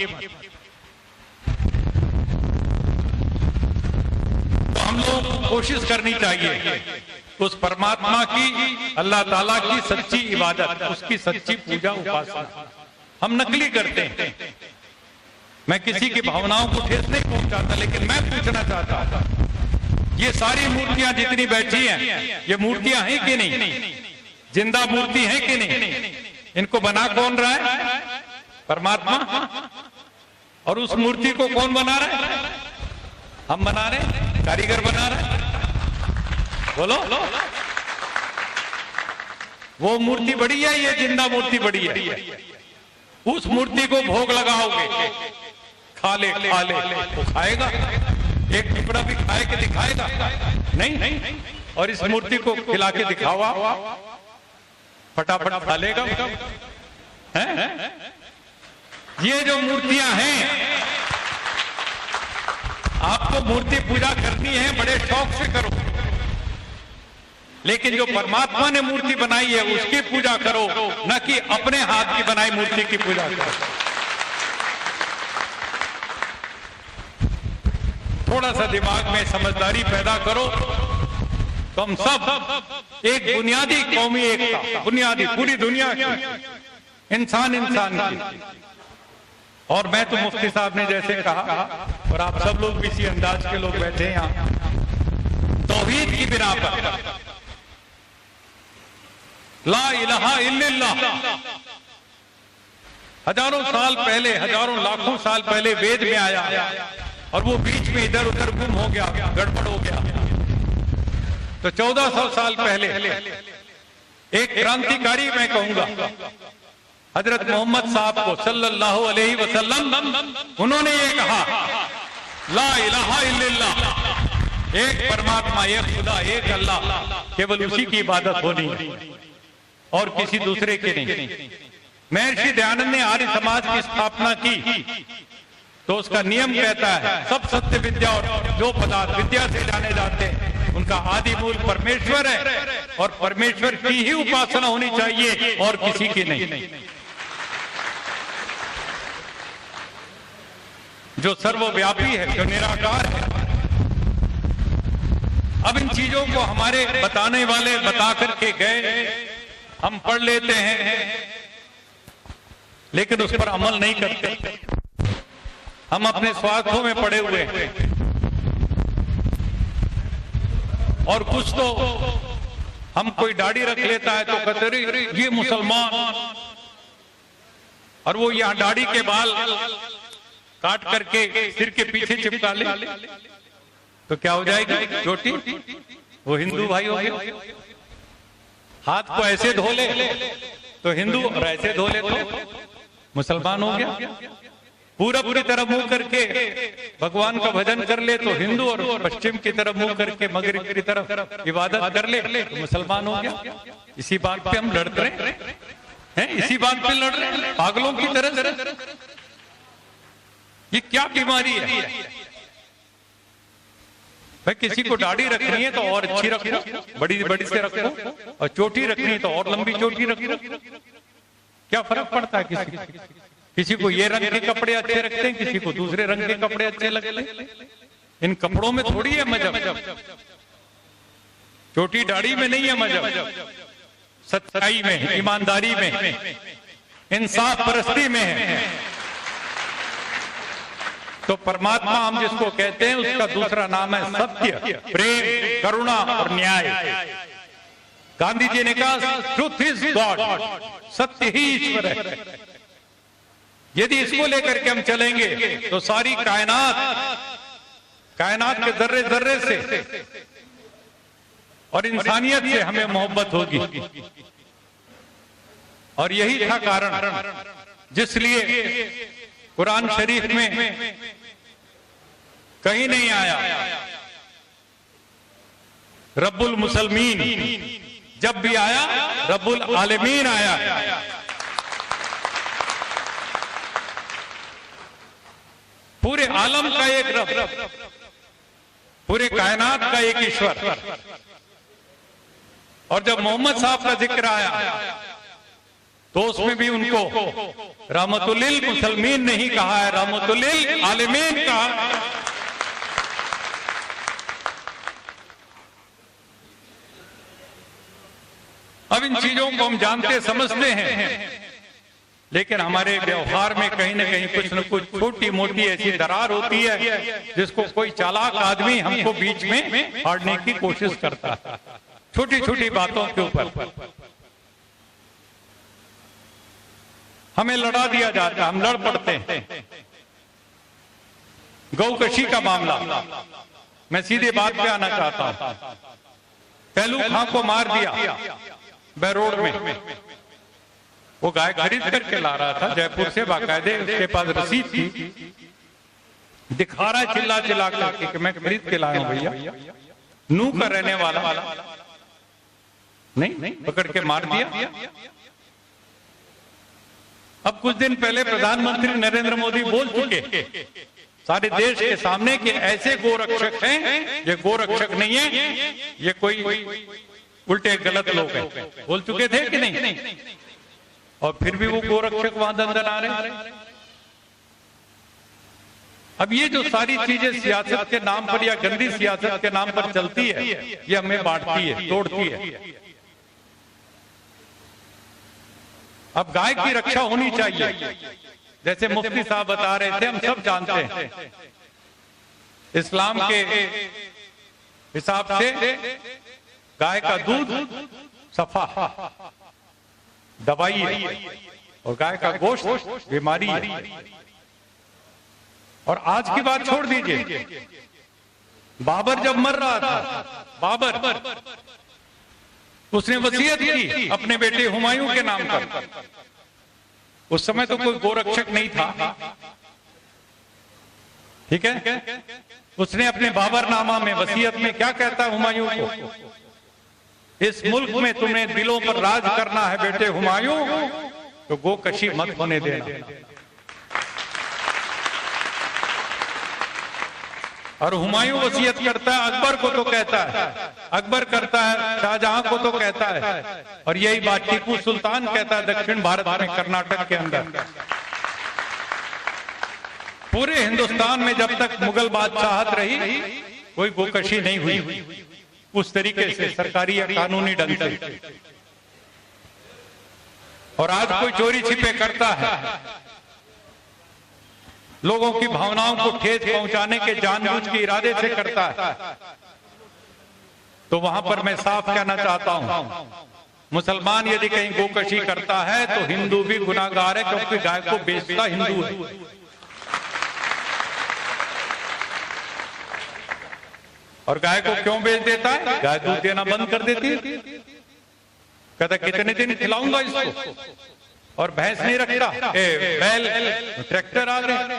[SPEAKER 1] तो हम लोगों को कोशिश करनी चाहिए उस परमात्मा की, अल्लाह ताला की सच्ची इबादत, उसकी सच्ची पूजा उपासना। हम नकली करते हैं। मैं किसी की भावनाओं को ठेस नहीं पहुंचाता, लेकिन मैं पूछना चाहता हूं, ये सारी मूर्तियां जितनी बैठी हैं, ये मूर्तियां हैं कि नहीं? जिंदा मूर्ति है कि नहीं? इनको बना कौन रहा है? परमात्मा। और उस मूर्ति को कौन बना रहा है? हम बना रहे हैं, कारीगर बना रहे हैं। बोलो, वो मूर्ति बड़ी है, ये जिंदा मूर्ति बड़ी है। उस मूर्ति को भोग लगाओगे, खा ले वो खाएगा? एक टुकड़ा भी खाए के दिखाएगा? नहीं। और इस मूर्ति को खिला के दिखाओ, फटाफट खा लेगा। ये जो मूर्तियां हैं, आपको मूर्ति पूजा करनी है, बड़े शौक से करो, लेकिन जो परमात्मा ने मूर्ति बनाई है उसकी पूजा करो, न कि अपने हाथ की बनाई मूर्ति की पूजा करो। थोड़ा सा दिमाग में समझदारी पैदा करो, तो हम सब एक बुनियादी कौमी एकता, बुनियादी पूरी दुनिया की, इंसान की। और मैं तो मुफ्ती साहब ने जैसे कहा, और आप सब लोग भी इसी अंदाज के लोग बैठे हैं यहाँ, तौहीद की बिना पर ला इलाहा इल्लल्लाह, हजारों साल पहले, हजारों लाखों साल पहले वेद में आया, और वो बीच में इधर उधर गुम हो गया, गड़बड़ हो गया। तो 1400 साल पहले एक क्रांतिकारी, मैं कहूंगा, हजरत मोहम्मद साहब को सल्लल्लाहु अलैहि वसल्लम, उन्होंने ये कहा, ला इलाहा इल्लल्लाह, एक परमात्मा, एक खुदा, एक अल्लाह, केवल उसी की इबादत होनी है और किसी दूसरे की नहीं। महर्षि दयानंद ने आर्य समाज की स्थापना की, तो उसका नियम कहता है, सब सत्य विद्या और जो पदार्थ विद्या से जाने जाते हैं उनका आदि मूल परमेश्वर है, और परमेश्वर की ही उपासना होनी चाहिए और किसी की नहीं। जो सर्वव्यापी है, जो निराकार है। अब इन चीजों को हमारे बताने वाले बता करके गए, हम पढ़ लेते हैं, लेकिन उस पर अमल नहीं करते। हम अपने स्वार्थों में पड़े हुए हैं, और कुछ तो हम, कोई दाढ़ी रख लेता है तो कहते अरे ये मुसलमान, और वो यहाँ दाढ़ी के बाल काट करके सिर के पीछे चिपका ले, तो क्या हो जाएगी चोटी? वो हिंदू भाई हो गया। हाथ को ऐसे धो ले तो हिंदू, और ऐसे धो ले तो मुसलमान हो गया। पूरी तरफ मुंह करके भगवान का भजन कर ले तो हिंदू, और पश्चिम की तरफ मुंह करके मगरिब की तरफ इबादत कर ले तो मुसलमान हो गया। इसी बात पे हम लड़ते हैं, इसी बात पे लड़ रहे हैं पागलों की तरह। ये क्या बीमारी है भाई? किसी को दाढ़ी रखनी है तो और अच्छी रखो, बड़ी बड़ी से रखो, और चोटी रखनी है तो और लंबी चोटी रखो। क्या फर्क पड़ता है? किसी को ये रंग के कपड़े अच्छे रखते हैं, किसी को दूसरे रंग के कपड़े अच्छे लगते हैं। इन कपड़ों में थोड़ी है मजहब, चोटी दाढ़ी में नहीं है मजहब, सच्चाई में है, ईमानदारी में है, इंसाफ परस्ती में है। तो परमात्मा हम जिसको कहते हैं उसका दूसरा नाम है सत्य, प्रेम, करुणा और न्याय। गांधी जी ने कहा ट्रूथ इज गॉड, सत्य ही ईश्वर है। यदि इसको लेकर के हम चलेंगे तो सारी कायनात के जर्रे जर्रे से और इंसानियत से हमें मोहब्बत होगी। और यही था कारण जिसलिए कुरान शरीफ में कहीं नहीं आया रब्बुल मुसलमीन, जब भी आया रब्बुल आलमीन आया। पूरे आलम का एक रब, पूरे कायनात का एक ईश्वर। और जब मोहम्मद साहब का जिक्र आया तो उसमें भी उनको रहमतुल लिल मुसलमीन नहीं कहा है, रहमतुल लिल आलमीन कहा। अब इन चीजों को हम जानते समझते हैं, लेकिन हमारे व्यवहार में कहीं न कहीं कुछ न कुछ छोटी मोटी ऐसी दरार होती है जिसको कोई चालाक आदमी हमको बीच में फाड़ने की कोशिश करता है, छोटी छोटी बातों के ऊपर हमें लड़ा दिया जाता है, हम लड़ पड़ते हैं। गौकशी का मामला, मैं सीधे बात पे आना चाहता हूं। पहलू खां को मार दिया बहरोड में। वो गाय खरीद करके ला रहा था जयपुर से, बाकायदे उसके पास रसीद थी, दिखा रहा है चिल्ला चिल्ला करके कि मैं खरीद के लाया हूं भैया। नू का रहने वाला नहीं, पकड़ के मार दिया। अब कुछ दिन पहले प्रधानमंत्री नरेंद्र मोदी बोल चुके सारे देश के सामने कि ऐसे गोरक्षक हैं, ये गोरक्षक नहीं है, ये कोई उल्टे गलत लोग हैं। बोल चुके थे कि नहीं? और फिर भी वो गोरक्षक वहां दंदन आ रहे। अब ये जो सारी चीजें सियासत के नाम पर या गंदी सियासत के नाम पर चलती है, ये हमें बांटती है, तोड़ती है। अब गाय की रक्षा होनी चाहिए, जैसे मुफ्ती साहब बता रहे थे, हम सब जानते हैं इस्लाम के हिसाब से गाय का दूध सफा दवाई है और गाय का गोश्त बीमारी है। और आज की बात छोड़ दीजिए, बाबर जब मर रहा था, बाबर उसने वसीयत की अपने बेटे हुमायूं के नाम पर। उस समय तो कोई गोरक्षक नहीं था, ठीक है। उसने अपने बाबरनामा में वसीयत में क्या कहता है हुमायूं को, इस मुल्क में तुम्हें दिलों पर राज करना है बेटे हुमायूं, तो गोकशी मत होने देना। और हुमायूं वसीयत करता है, अकबर को तो कहता है, अकबर करता है, शाहजहां को तो कहता है, और यही बात टीपू सुल्तान कहता है दक्षिण भारत में, कर्नाटक के अंदर। पूरे हिंदुस्तान में जब तक मुगल बादशाहत रही, कोई गोकशी नहीं हुई उस तरीके से, सरकारी या कानूनी ढंग से। और आज कोई चोरी छिपे करता है, लोगों की भावनाओं को ठेस पहुंचाने के जानबूझ के इरादे से करता है, तो वहां पर मैं साफ कहना चाहता हूं, मुसलमान यदि कहीं गोकशी करता है तो हिंदू भी गुनाहगार है, क्योंकि गाय को बेचता हिंदू है। और गाय को क्यों बेच देता है? गाय दूध देना बंद कर देती है, कहता कितने दिन खिलाऊंगा इसको, और भैंस नहीं रखता, बैल ट्रैक्टर आ गए,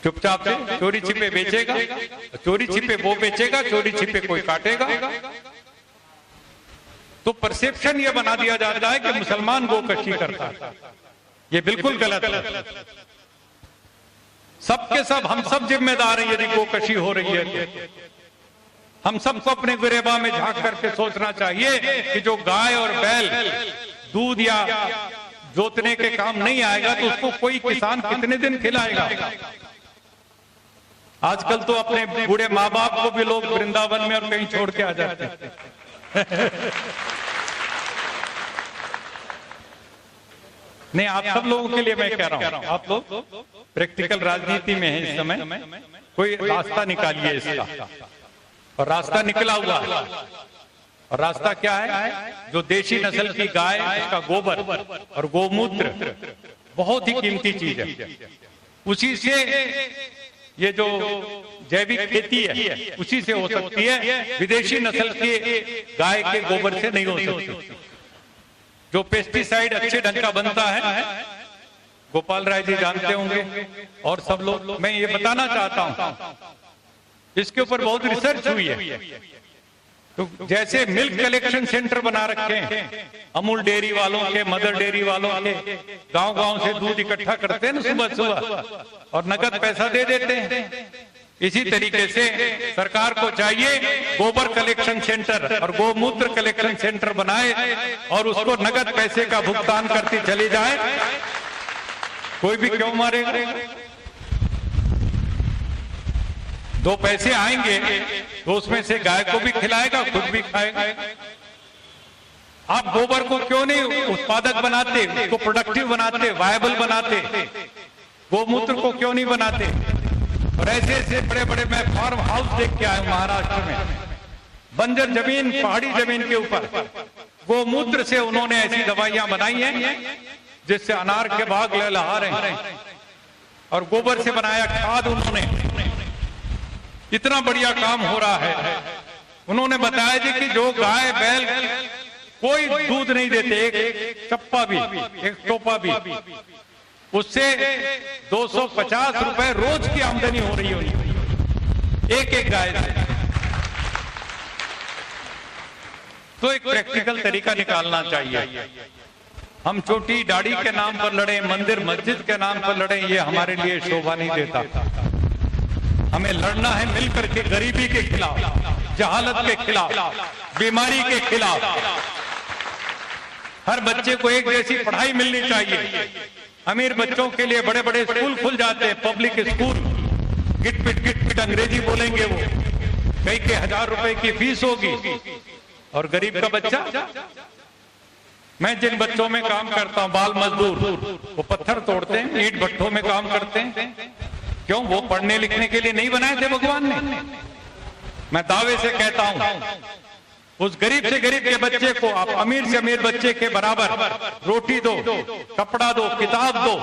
[SPEAKER 1] चुपचाप से चोरी छिपे बेचेगा, चोरी छिपे वो बेचेगा, चोरी छिपे कोई काटेगा। तो परसेप्शन ये बना दिया जाता है कि मुसलमान गोकशी करता है, ये बिल्कुल गलत है। सबके सब हम सब जिम्मेदार हैं यदि गोकशी हो रही है तो। हम सबको अपने गुरेबा में झांक करके सोचना चाहिए कि जो गाय और बैल दूध या जोतने के काम नहीं आएगा तो उसको कोई किसान कितने दिन खिलाएगा। आजकल तो अपने बूढ़े माँ बाप को भी लोग वृंदावन में और कहीं छोड़ के आ जाते हैं। नहीं, आप सब लोगों के लिए मैं कह रहा हूं, आप लोग प्रैक्टिकल राजनीति में हैं इस समय, कोई रास्ता निकालिए इसका। और रास्ता निकला हुआ, और रास्ता क्या है? जो देशी नस्ल की गाय, उसका गोबर और गोमूत्र बहुत ही कीमती चीज है। उसी से ये जो जैविक खेती है उसी से हो सकती है, विदेशी नस्ल के गाय के गोबर से नहीं हो सकती। जो पेस्टिसाइड अच्छे ढंग का बनता है, गोपाल राय जी जानते होंगे और सब लोग, मैं ये बताना चाहता हूं, इसके ऊपर बहुत रिसर्च हुई है। तो जैसे मिल्क कलेक्शन सेंटर बना रखे हैं अमूल डेयरी वालों के, मदर डेयरी वालों के, गांव-गांव से दूध इकट्ठा करते हैं ना सुबह सुबह और नकद पैसा दे देते हैं। इसी तरीके से सरकार को चाहिए गोबर कलेक्शन सेंटर और गोमूत्र कलेक्शन सेंटर बनाए और उसको नगद पैसे का भुगतान करती चली जाए। कोई भी क्यों मारेगा? दो पैसे आएंगे तो उसमें से गाय को भी खिलाएगा, खुद भी खाएगा। आप गोबर को क्यों नहीं उत्पादक बनाते, उसको प्रोडक्टिव बनाते, वायबल बनाते? गोमूत्र को क्यों नहीं बनाते? और ऐसे ऐसे बड़े बड़े, मैं फार्म हाउस देख के आया महाराष्ट्र में, बंजर जमीन, पहाड़ी जमीन के ऊपर गोमूत्र से उन्होंने ऐसी दवाइयां बनाई हैं जिससे अनार के बाग लहलहा रहे हैं। और गोबर से बनाया खाद उन्होंने, इतना बढ़िया काम हो रहा है। उन्होंने बताया जी कि जो गाय बैल कोई दूध नहीं देते, एक चप्पा भी, एक टोपा भी, उससे 250 रुपए रोज की आमदनी हो रही है उनकी, एक एक गाय से। तो एक प्रैक्टिकल तरीका निकालना चाहिए। हम चोटी दाढ़ी के नाम पर लड़े, मंदिर मस्जिद के नाम पर लड़े, ये हमारे लिए शोभा नहीं देता। हमें लड़ना है मिलकर के, गरीबी के खिलाफ, जहालत के खिलाफ, बीमारी के खिलाफ। हर बच्चे को एक जैसी पढ़ाई मिलनी चाहिए। अमीर बच्चों के लिए बड़े बड़े स्कूल खुल जाते हैं, पब्लिक स्कूल, गिट पिट अंग्रेजी बोलेंगे वो, कई के 1000 रुपए की फीस होगी। और गरीब का बच्चा, मैं जिन बच्चों में काम करता हूं, बाल मजदूर, वो पत्थर तोड़ते हैं, ईंट भट्ठों में काम करते हैं। क्यों? वो पढ़ने लिखने के लिए नहीं बनाए थे भगवान ने। मैं दावे से कहता हूं, उस गरीब से गरीब के बच्चे को आप अमीर से अमीर बच्चे के बराबर रोटी दो, कपड़ा दो, किताब दो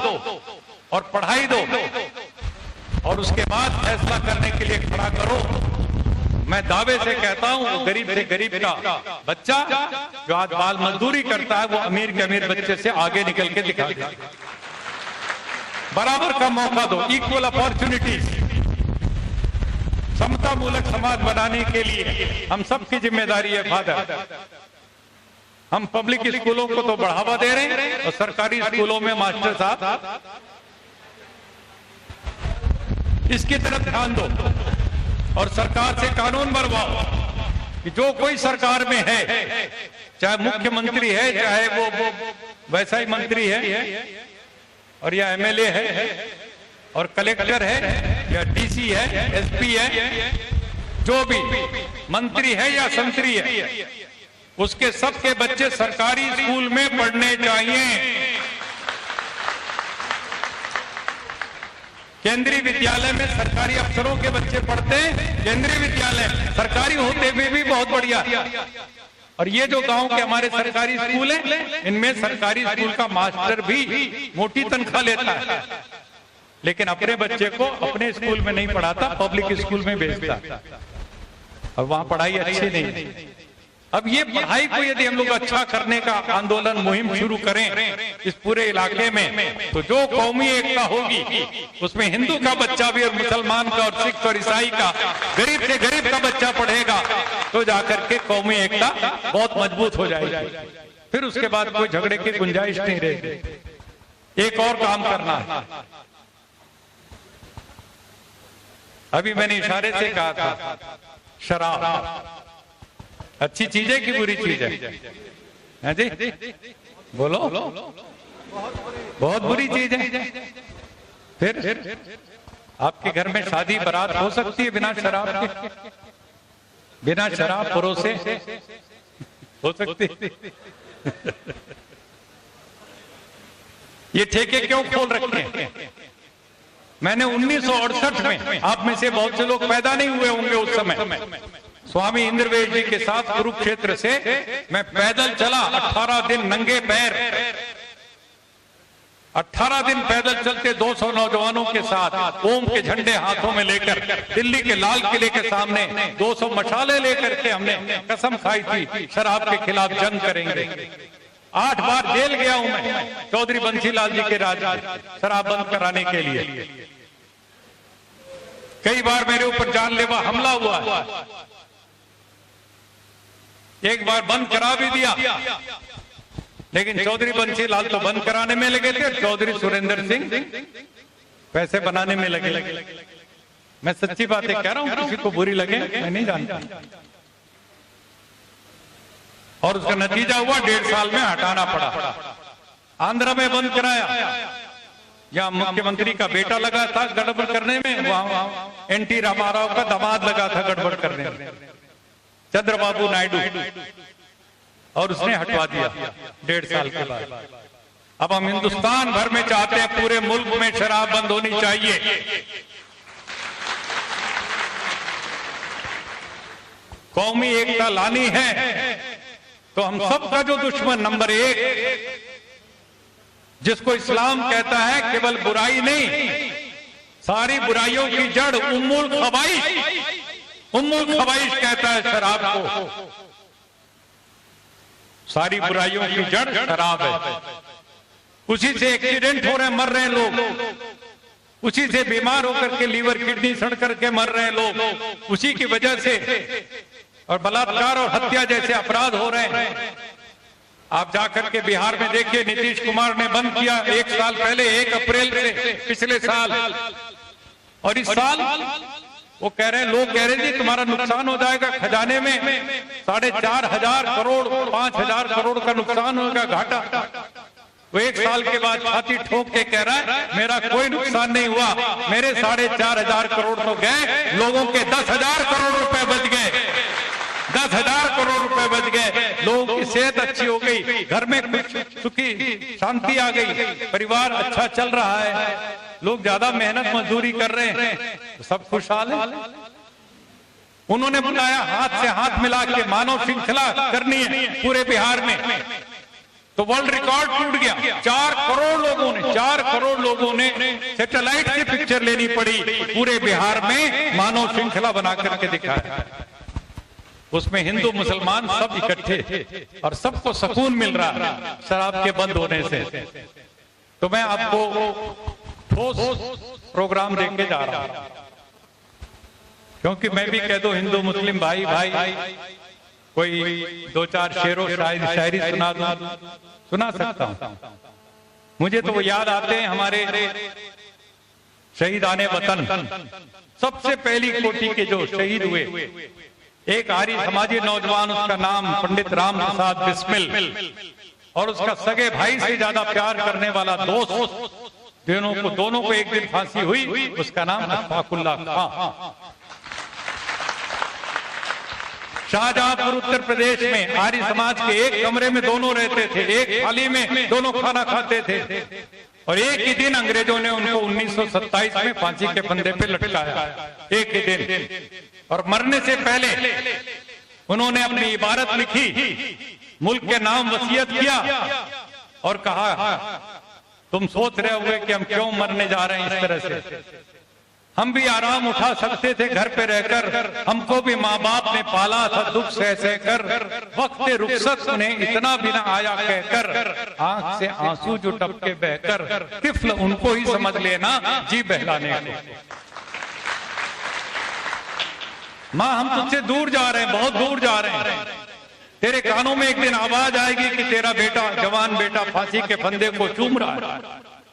[SPEAKER 1] और पढ़ाई दो, और उसके बाद फैसला करने के लिए खड़ा करो। मैं दावे से कहता हूं, गरीब से गरीब का बच्चा जो आज बाल मजदूरी करता है, वो अमीर के अमीर बच्चे से आगे निकल के दिखा दे। बराबर का मौका दो, इक्वल अपॉर्चुनिटीज। समता मूलक समाज बनाने के लिए हम सबकी जिम्मेदारी है फादर। हम पब्लिक स्कूलों को तो बढ़ावा दे रहे हैं और सरकारी स्कूलों में मास्टर साहब इसकी तरफ ध्यान दो और सरकार से कानून बनवाओ कि जो कोई सरकार में है, चाहे मुख्यमंत्री है, चाहे वो वैसा ही मंत्री है और या एमएलए है और कलेक्टर है या डीसी है, एसपी है, जो भी मंत्री है या संतरी है, उसके सबके बच्चे सरकारी स्कूल में पढ़ने चाहिए। केंद्रीय विद्यालय में सरकारी अफसरों के बच्चे पढ़ते हैं, केंद्रीय विद्यालय सरकारी होते हुए भी बहुत बढ़िया। और ये जो गांव के हमारे सरकारी स्कूल हैं, इनमें सरकारी स्कूल का मास्टर भी मोटी तनख्वाह लेता है, लेकिन अपने बच्चे को अपने स्कूल में नहीं पढ़ाता, पब्लिक स्कूल में भेजता और वहां पढ़ाई अच्छी नहीं। अब ये पढ़ाई को यदि हम लोग अच्छा करने का आंदोलन मुहिम शुरू करें इस पूरे इलाके में, तो जो कौमी एकता होगी उसमें हिंदू का बच्चा भी और मुसलमान का और सिख और ईसाई का, गरीब से गरीब का बच्चा पढ़ेगा तो जाकर के कौमी एकता बहुत मजबूत हो जाएगी। फिर उसके बाद कोई झगड़े की गुंजाइश नहीं रहेगी। एक और काम करना है, अभी मैंने इशारे से कहा था, शराब अच्छी चीज है कि बुरी चीज है जी? बोलो, बहुत बुरी चीज है। फिर आपके घर में शादी बारात हो सकती है बिना शराब के? बिना शराब परोसे हो सकती है? ये ठेके क्यों खोल रखे हैं? मैंने 1968 में, आप में से बहुत से लोग पैदा नहीं हुए होंगे उस समय, स्वामी इंद्रवेश जी के साथ कुरुक्षेत्र से मैं पैदल चला 18 दिन नंगे पैर, 18 दिन पैदल चलते 200 नौजवानों के साथ, ओम के झंडे हाथों में लेकर, दिल्ली के लाल किले के सामने 200 मशाले लेकर के हमने कसम खाई थी शराब के खिलाफ जंग करेंगे। 8 बार जेल गया हूं मैं चौधरी बंसीलाल जी के राज शराब बंद कराने के लिए। कई बार मेरे ऊपर जानलेवा हमला हुआ, एक बार बंद करा भी दिया, लेकिन चौधरी बंसीलाल तो बंद कराने में लगे थे, चौधरी सुरेंद्र सिंह पैसे बनाने में लगे। मैं सच्ची बातें कह रहा हूं, किसी को बुरी लगे मैं नहीं जानता। और उसका नतीजा हुआ 1.5 साल में हटाना पड़ा। आंध्र में बंद कराया, यहाँ मुख्यमंत्री का बेटा लगा था गड़बड़ करने में, वहां एनटी रामाराव का दामाद लगा था गड़बड़ करने में, चंद्रबाबू नायडू, और उसने हटवा दिया 1.5 साल के बाद। अब हम हिंदुस्तान भर में चाहते हैं पूरे मुल्क में शराब बंद होनी चाहिए। कौमी एकता लानी है तो हम सबका जो दुश्मन नंबर 1, जिसको इस्लाम कहता है केवल बुराई नहीं, सारी बुराइयों की जड़ उम्मुल खबाइस उम्मुल खबाइश कहता है शराब को। सारी बुराइयों की जड़ शराब है। उसी से एक्सीडेंट हो रहे हैं, मर रहे हैं लोग। उसी से बीमार होकर के लीवर किडनी सड़ करके मर रहे हैं लोग। उसी की वजह से और बलात्कार और हत्या जैसे अपराध हो रहे हैं। आप जाकर के बिहार में देखिए, नीतीश कुमार ने बंद किया 1 साल पहले, 1 अप्रैल से पिछले साल। और इस साल वो कह रहे हैं, लोग कह रहे थे तुम्हारा नुकसान हो जाएगा खजाने में 4,500 करोड़ 5,000 करोड़ का नुकसान होगा, घाटा। वो 1 साल के बाद छाती ठोक के कह रहा है मेरा कोई नुकसान नहीं हुआ, मेरे 4,500 करोड़ तो गए, लोगों के 10,000 करोड़ रुपए बच गए, 10,000 करोड़ रुपए बच गए। लोगों की सेहत अच्छी हो गई, घर में सुखी शांति आ गई, परिवार अच्छा चल रहा है, लोग ज्यादा मेहनत मजदूरी कर रहे हैं, तो सब खुशहाल है। उन्होंने बुलाया, हाथ से हाथ मिला के मानव श्रृंखला करनी है पूरे बिहार में, तो वर्ल्ड रिकॉर्ड टूट गया। 4 करोड़ लोगों ने सैटेलाइट की पिक्चर लेनी पड़ी, पूरे बिहार में मानव श्रृंखला बना करके दिखाया। उसमें हिंदू मुसलमान सब इकट्ठे थे और सबको सुकून मिल रहा है शराब के बंद होने से। तो मैं आपको ठोस प्रोग्राम देके जा रहा हूं, क्योंकि मैं भी कह दो हिंदू मुस्लिम भाई भाई, कोई 2-4 शेरों शायरी सुना सकता हूं। मुझे तो वो याद आते हैं हमारे शहीदाने वतन, सबसे पहली कोटि के जो शहीद हुए, एक आर्य समाजी नौजवान, उसका नाम पंडित राम प्रसाद बिस्मिल, और उसका सगे भाई से ज्यादा प्यार करने वाला दोस्त, दोनों को एक दिन फांसी हुई, उसका नाम अशफाकुल्लाह खां। शाहजहांपुर उत्तर प्रदेश में आर्य समाज के एक कमरे में दोनों रहते थे, एक थाली में दोनों खाना खाते थे, और एक ही दिन अंग्रेजों ने उनको 1927 में फांसी के फंदे पे लटकाया, एक ही दिन। और मरने से पहले उन्होंने अपनी इबारत लिखी, मुल्क के नाम वसीयत किया और कहा तुम सोच रहे होंगे कि हम क्यों मरने जा रहे हैं इस तरह से, हम भी आराम उठा सकते थे घर पे रहकर, हमको भी माँ बाप ने पाला था दुख सह सह कर, वक्त रुखसत उन्हें इतना भी ना आया कहकर, आंख से आंसू जो टपके बहकर, तिफल उनको ही समझ लेना जी बहलाने को। माँ हम तुझसे दूर जा रहे हैं, बहुत दूर जा रहे हैं, तेरे कानों में एक दिन आवाज आएगी कि तेरा बेटा, जवान बेटा फांसी के फंदे को चूम रहा है,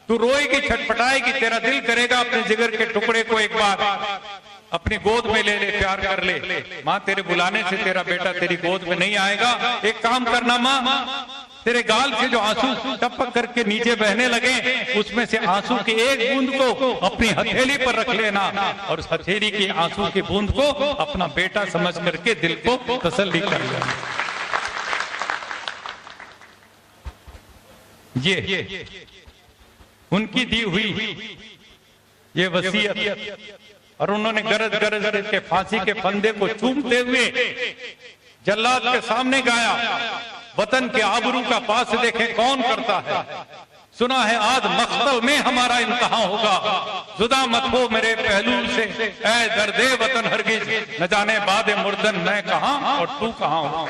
[SPEAKER 1] तू रोएगी, छटपटाएगी, तेरा दिल करेगा अपने जिगर के टुकड़े को एक बार अपनी गोद में ले ले, प्यार कर ले। माँ तेरे बुलाने से तेरा बेटा तेरी गोद में नहीं आएगा, एक काम करना माँ, तेरे गाल से जो आंसू टपक करके नीचे बहने लगे, उसमें से आंसू की एक बूंद को अपनी हथेली पर रख लेना, और उस हथेली की आंसू की बूंद को अपना बेटा समझ करके दिल को तसल्ली कर लेना। ये उनकी दी हुई ये वसीयत, और उन्होंने गरज गरज के फांसी के फंदे को चूमते हुए जल्लाद के सामने गाया, वतन के आबरू का पास देखें कौन करता है, सुना है आज मख्तल में हमारा इम्तिहान होगा, जुदा मत हो मेरे पहलू से ऐ दर्दे वतन हरगिज, न जाने बाद मुर्दन मैं कहां और तू कहां हो।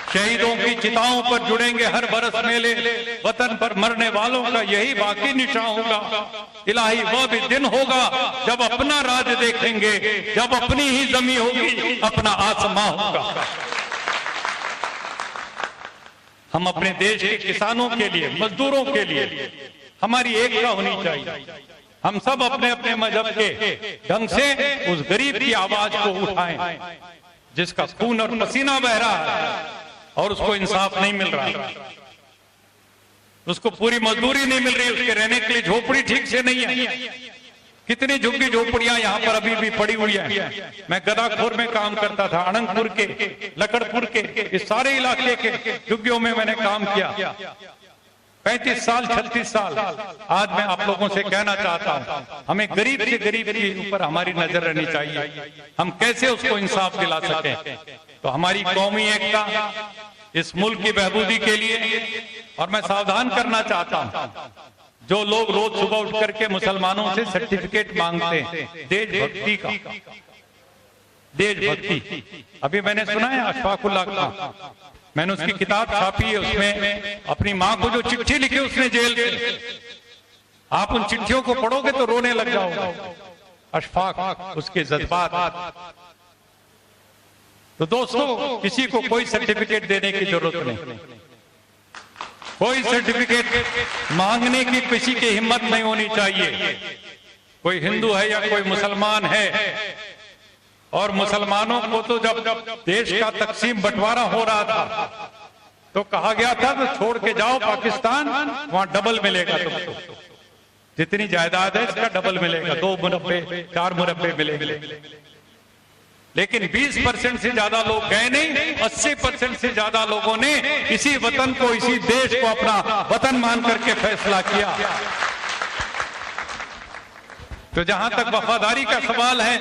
[SPEAKER 1] शहीदों की चिताओं पर जुड़ेंगे हर बरस मेले, वतन पर मरने वालों का यही बाकी निशान होगा, इलाही वह भी दिन होगा जब अपना राज देखेंगे, जब अपनी ही जमी होगी, अपना आसमां होगा। हम अपने देश के किसानों के लिए, मजदूरों के लिए हमारी एकता होनी चाहिए, हम सब अपने अपने मजहब के ढंग से उस गरीब की आवाज को उठाएं जिसका खून और पसीना बह रहा है और उसको इंसाफ नहीं मिल रहा, उसको पूरी मजदूरी नहीं मिल रही, उसके रहने के लिए झोपड़ी ठीक से नहीं है। कितनी झुग्गी झोपड़ियां यहाँ पर अभी भी पड़ी हुई है। मैं गदाखोर में काम करता था, अनंतपुर के, लकड़पुर के, इस सारे इलाके के झुग्गियों में मैंने काम किया 35 साल 36 साल। आज मैं आप लोगों से कहना चाहता हूं, हमें गरीब से गरीब के ऊपर हमारी नजर रहनी चाहिए, हम कैसे उसको इंसाफ दिला सकें। तो हमारी कौमी एकता इस मुल्क की बहबूदी के लिए, और मैं सावधान करना चाहता हूं, जो लोग रोज सुबह उठ करके मुसलमानों से सर्टिफिकेट मांगते हैं देशभक्ति का, देशभक्ति। अभी मैंने सुना है अशफाकुल्लाह खां, मैंने उसकी किताब छापी है, उसमें अपनी माँ को जो चिट्ठी लिखी उसने जेल से, आप उन चिट्ठियों को पढ़ोगे तो रोने लग जाओगे। अशफाक, उसके जज्बात। तो दोस्तों, किसी को कोई सर्टिफिकेट देने की जरूरत नहीं, कोई सर्टिफिकेट मांगने की किसी की हिम्मत नहीं होनी चाहिए। कोई हिंदू है या कोई मुसलमान है, और मुसलमानों को तो जब देश का तकसीम बंटवारा हो रहा था तो कहा गया था तो छोड़ के जाओ पाकिस्तान, वहां डबल मिलेगा तुमको, जितनी जायदाद है इसका डबल मिलेगा, 2 मुरब्बे 4 मुरब्बे मिलेंगे। लेकिन 20% से ज्यादा लोग गए नहीं, 80% से ज्यादा लोगों ने इसी वतन को, इसी देश को अपना वतन मान करके फैसला किया। तो जहां तक वफादारी का सवाल है,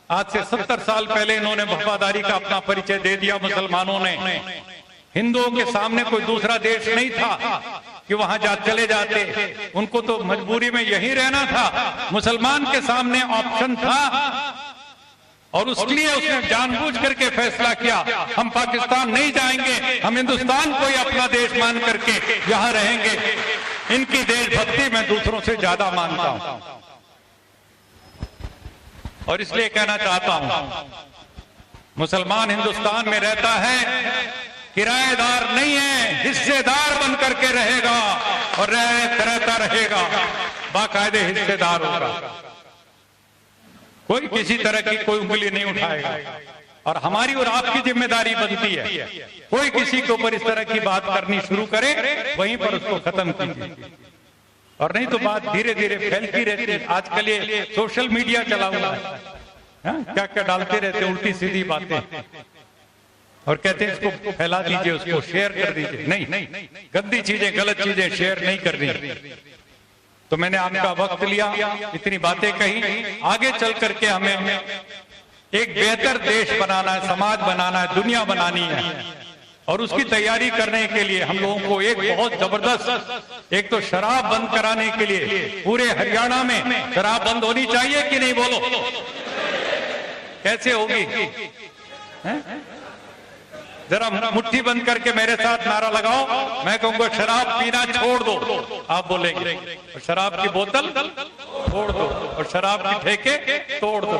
[SPEAKER 1] आज से 70 साल पहले इन्होंने वफादारी का अपना परिचय दे दिया मुसलमानों ने। हिंदुओं के सामने कोई दूसरा देश नहीं था कि वहां चले जाते, उनको तो मजबूरी में यही रहना था। मुसलमान के सामने ऑप्शन था, और उसके लिए उसने जानबूझ करके फैसला किया, हम पाकिस्तान नहीं जाएंगे, हम हिंदुस्तान को ही अपना देश मान करके यहां रहेंगे। इनकी देशभक्ति मैं दूसरों से ज्यादा मानता हूं, और इसलिए कहना चाहता हूं, मुसलमान हिंदुस्तान में रहता है, किराएदार नहीं है, हिस्सेदार बन करके रहेगा और रहता रहेगा, बाकायदे हिस्सेदार होगा। कोई किसी तरह की कोई उंगली नहीं उठाएगा, और हमारी और आपकी जिम्मेदारी बनती है, कोई किसी के ऊपर इस तरह की बात करनी शुरू करे, वहीं पर उसको खत्म कीजिए, और नहीं तो बात धीरे धीरे फैलती रहती है। आजकल ये सोशल मीडिया चला हुआ है, क्या क्या डालते रहते उल्टी सीधी बातें, और कहते हैं इसको फैला दीजिए, उसको शेयर कर दीजिए। नहीं, गंदी चीजें, गलत चीजें शेयर नहीं करनी। तो मैंने आपका वक्त लिया, इतनी बातें कही। आगे चल करके हमें एक बेहतर देश बनाना है, समाज बनाना है, दुनिया बनानी है, और उसकी तैयारी करने के लिए हम लोगों को एक बहुत जबरदस्त, एक तो शराब बंद कराने के लिए पूरे हरियाणा में शराब बंद होनी चाहिए कि नहीं, बोलो कैसे होगी? जरा मुट्ठी बंद करके मेरे साथ नारा लगाओ, मैं कहूंगा शराब पीना छोड़ दो, आप बोलेंगे, और शराब की बोतल छोड़ दो, और शराब की ठेके तोड़ दो।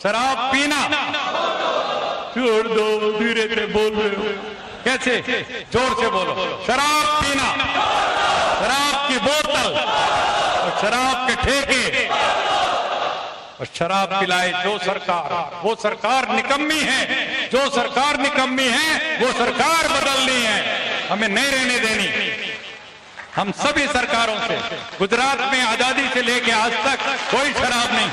[SPEAKER 1] शराब पीना छोड़ दो, धीरे धीरे बोल रहे हो, कैसे? जोर से बोलो, शराब पीना, शराब की बोतल और शराब के ठेके, और शराब पिलाए जो सरकार, वो सरकार निकम्मी है। जो सरकार निकम्मी है वो सरकार बदलनी है, हमें नहीं रहने देनी। हम सभी सरकारों से, गुजरात में आजादी से लेके आज तक कोई शराब नहीं।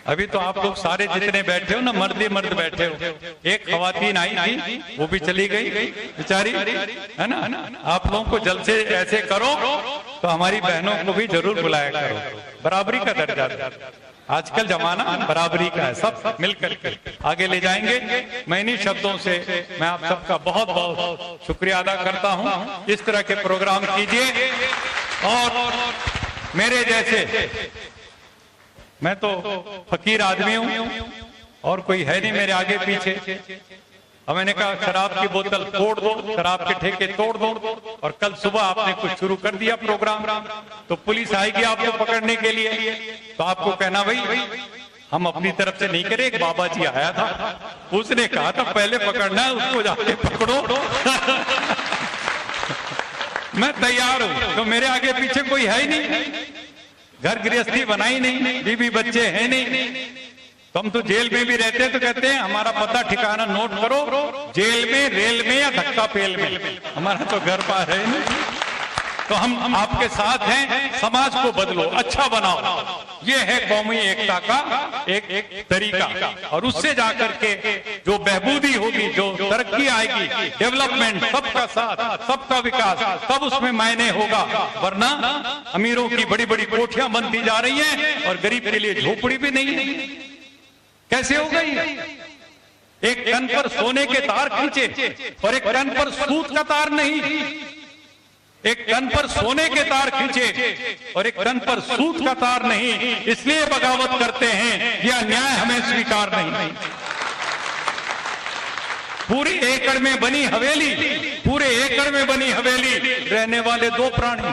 [SPEAKER 1] अभी तो आप लोग सारे जितने बैठे हो ना, मर्द ही मर्द बैठे हो। एक खवातीन आई थी, वो भी चली गई बेचारी, है ना। आप लोगों को जल्द से ऐसे करो तो हमारी बहनों को भी जरूर बुलाया करो, बराबरी का दर्जा दो। आजकल जमाना बराबरी का है, सब मिलकर के आगे ले जाएंगे। मैं इन्हीं शब्दों से मैं आप सबका बहुत बहुत शुक्रिया अदा करता हूं। इस तरह के प्रोग्राम कीजिए, और मेरे जैसे, मैं तो फकीर आदमी हूं और कोई है नहीं मेरे आगे पीछे, और मैंने कहा शराब की बोतल तोड़ दो, शराब के ठेके तोड़ दो, और कल सुबह आपने कुछ शुरू कर दिया प्रोग्राम, तो पुलिस आएगी आपको पकड़ने के लिए, तो आपको कहना भाई हम अपनी तरफ से नहीं करे। एक बाबा जी आया था, उसने कहा था पहले पकड़ना है उसको, जाके पकड़ो। मैं तैयार हूं, तो मेरे आगे पीछे कोई है ही नहीं, घर गृहस्थी बनाई नहीं, बीवी बच्चे हैं नहीं, तो हम तो जेल में भी रहते हैं, तो कहते हैं हमारा पता ठिकाना नोट करो, जेल में, रेल में या धक्का पेल में, हमारा तो घर पार है नहीं। तो हम आपके साथ हैं, समाज को बदलो, अच्छा बनाओ, ये है कौमी एकता का एक तरीका, और उससे जाकर के जो बहबूदी होगी, जो तरक्की आएगी, डेवलपमेंट, सबका साथ, सबका विकास, तब उसमें मायने होगा। वरना अमीरों की बड़ी बड़ी कोठियां बनती जा रही हैं और गरीब के लिए झोपड़ी भी नहीं है, कैसे हो गई? एक कन पर सोने के तार खींचे और एक कन पर सूत का तार नहीं, एक तन पर सोने के तार खींचे और एक तन पर सूत का तार नहीं, इसलिए बगावत करते हैं, यह न्याय हमें स्वीकार नहीं। पूरी एकड़ में बनी हवेली, पूरे एकड़ में बनी हवेली, रहने वाले 2 प्राणी,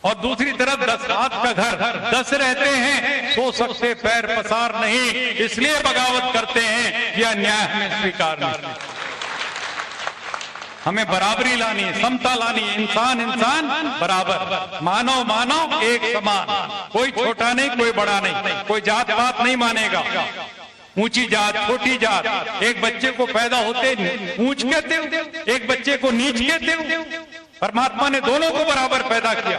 [SPEAKER 1] और दूसरी तरफ 10 हाथ का घर, 10 रहते हैं, सो सकते पैर पसार नहीं, इसलिए बगावत करते हैं, यह न्याय हमें स्वीकार नहीं। हमें बराबरी लानी है, समता लानी है, इंसान इंसान बराबर, मानव मानव एक समान, कोई छोटा नहीं कोई बड़ा नहीं, कोई जात पात नहीं मानेगा, ऊंची जात छोटी जात, एक बच्चे को पैदा होते ऊंच कहते हो, एक बच्चे को नीच कहते हो। परमात्मा ने दोनों को बराबर पैदा किया,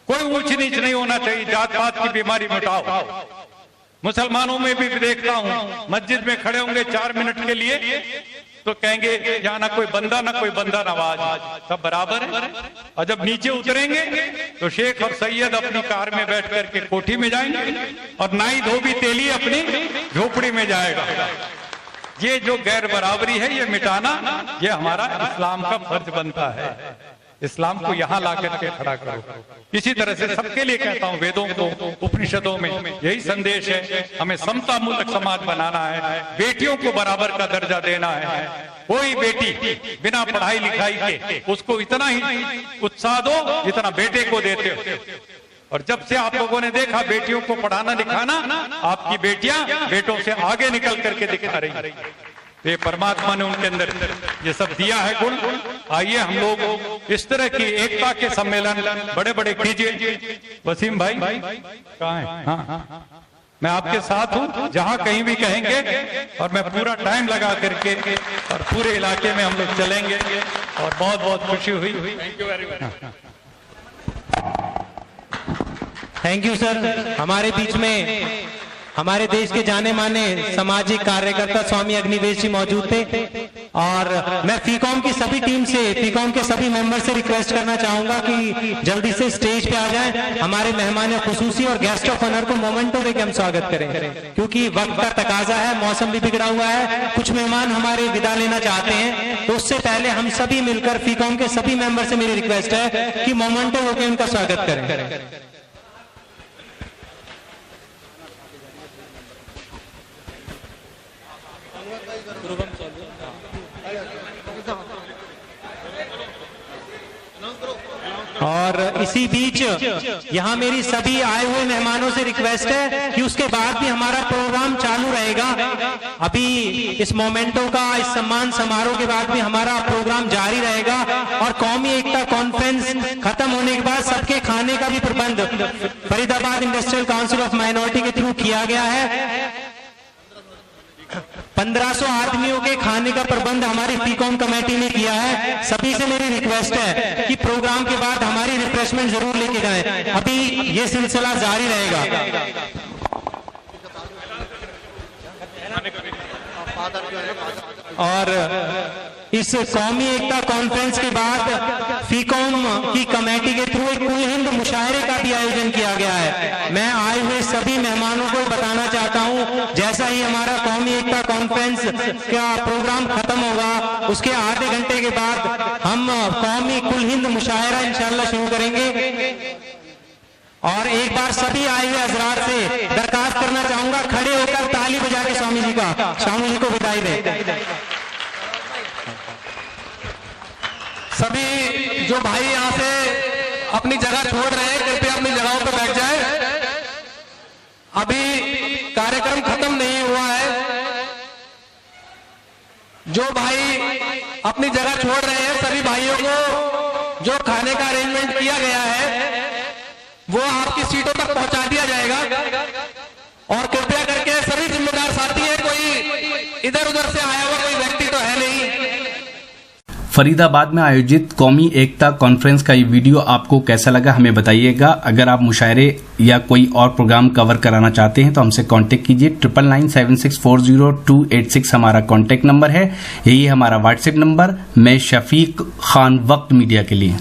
[SPEAKER 1] कोई ऊंच नीच नहीं होना चाहिए। जात पात की बीमारी मिटाओ। मुसलमानों में भी देखता हूं, मस्जिद में खड़े होंगे 4 मिनट के लिए तो कहेंगे यहाँ ना कोई बंदा ना कोई बंदा नवाज, सब बराबर है। और जब नीचे उतरेंगे तो शेख और सैयद अपनी कार में बैठ करके कोठी में जाएंगे और नाई धोबी तेली अपनी झोपड़ी में जाएगा। ये जो गैर बराबरी है ये मिटाना, ये हमारा इस्लाम का फर्ज बनता है। इस्लाम को यहाँ ला करके खड़ा करो। इसी तरह से सबके लिए कहता हूँ, वेदों को उपनिषदों में यही संदेश है, हमें समता मूलक समाज बनाना है, बेटियों को बराबर का दर्जा देना है। कोई बेटी बिना पढ़ाई लिखाई के उसको इतना ही उत्साह दो जितना बेटे को देते हो। और जब से आप लोगों ने देखा बेटियों को पढ़ाना लिखाना, आपकी बेटियां बेटों से आगे निकल करके दिखा रही। ये परमात्मा ने उनके अंदर ये सब दिया है गुण। आइए हम लोग इस तरह की एकता के सम्मेलन बड़े बड़े कीजिए। वसीम भाई कहाँ है? हाँ, मैं आपके साथ हूँ, जहाँ कहीं भी कहेंगे, और मैं पूरा टाइम लगा करके और पूरे इलाके में हम लोग चलेंगे। और बहुत बहुत खुशी हुई। Thank you very much.
[SPEAKER 4] Thank you sir. हमारे बीच में हमारे देश के जाने माने सामाजिक कार्यकर्ता स्वामी अग्निवेश जी मौजूद थे, और मैं फीकॉम की सभी टीम से, फीकॉम के सभी मेंबर से रिक्वेस्ट करना चाहूंगा कि जल्दी से स्टेज पे आ जाएं। हमारे मेहमान खुसूसी और गेस्ट ऑफ ऑनर को मोमेंटो देके हम स्वागत करें, क्योंकि वक्त का तकाजा है, मौसम भी बिगड़ा हुआ है। कुछ मेहमान हमारे विदा लेना चाहते हैं, तो उससे पहले हम सभी मिलकर, फीकॉम के सभी मेंबर से मेरी रिक्वेस्ट है कि मोमेंटो होकर उनका स्वागत करें। और इसी बीच यहाँ मेरी सभी आए हुए मेहमानों से रिक्वेस्ट है कि उसके बाद भी हमारा प्रोग्राम चालू रहेगा। अभी इस मोमेंटो का, इस सम्मान समारोह के बाद भी हमारा प्रोग्राम जारी रहेगा। और कौमी एकता कॉन्फ्रेंस खत्म होने के बाद सबके खाने का भी प्रबंध Faridabad industrial council of minority के थ्रू किया गया है। 1500 आदमियों के खाने का प्रबंध हमारी फीकॉम कमेटी ने किया है। सभी से मेरी रिक्वेस्ट है कि प्रोग्राम के बाद हमारी रिफ्रेशमेंट जरूर लेके जाएं। अभी ये सिलसिला जारी रहेगा। और इस कौमी एकता कॉन्फ्रेंस के बाद फीकॉम की कमेटी के थ्रू एक कुल हिंद मुशायरे का भी आयोजन किया गया है। मैं आए हुए सभी मेहमानों को बताना चाहता हूं, जैसा ही हमारा कौमी एकता कॉन्फ्रेंस का प्रोग्राम खत्म होगा, उसके आधे घंटे के बाद हम कौमी कुल हिंद मुशायरा इंशाल्लाह शुरू करेंगे। और एक बार सभी आए हुए हजरात से दरखास्त करना चाहूंगा, खड़े होकर ताली बजा के स्वामी जी को विदाई दें।
[SPEAKER 6] सभी जो भाई यहाँ से अपनी जगह छोड़ रहे हैं, कृपया अपनी जगहों पर बैठ जाएं। अभी कार्यक्रम खत्म नहीं हुआ है। जो भाई अपनी जगह छोड़ रहे हैं, सभी भाइयों को जो खाने का अरेंजमेंट किया गया है वो आपकी सीटों तक पहुंचा दिया जाएगा। और कृपया करके सभी जिम्मेदार साथी हैं, कोई इधर उधर से आया हुआ कोई व्यक्ति तो है नहीं।
[SPEAKER 2] फरीदाबाद में आयोजित कौमी एकता कॉन्फ्रेंस का ये वीडियो आपको कैसा लगा हमें बताइएगा। अगर आप मुशायरे या कोई और प्रोग्राम कवर कराना चाहते हैं तो हमसे कांटेक्ट कीजिए। 9997640286 हमारा कांटेक्ट नंबर है। यही हमारा व्हाट्सएप नंबर। मैं शफीक खान, वक्त मीडिया के लिए।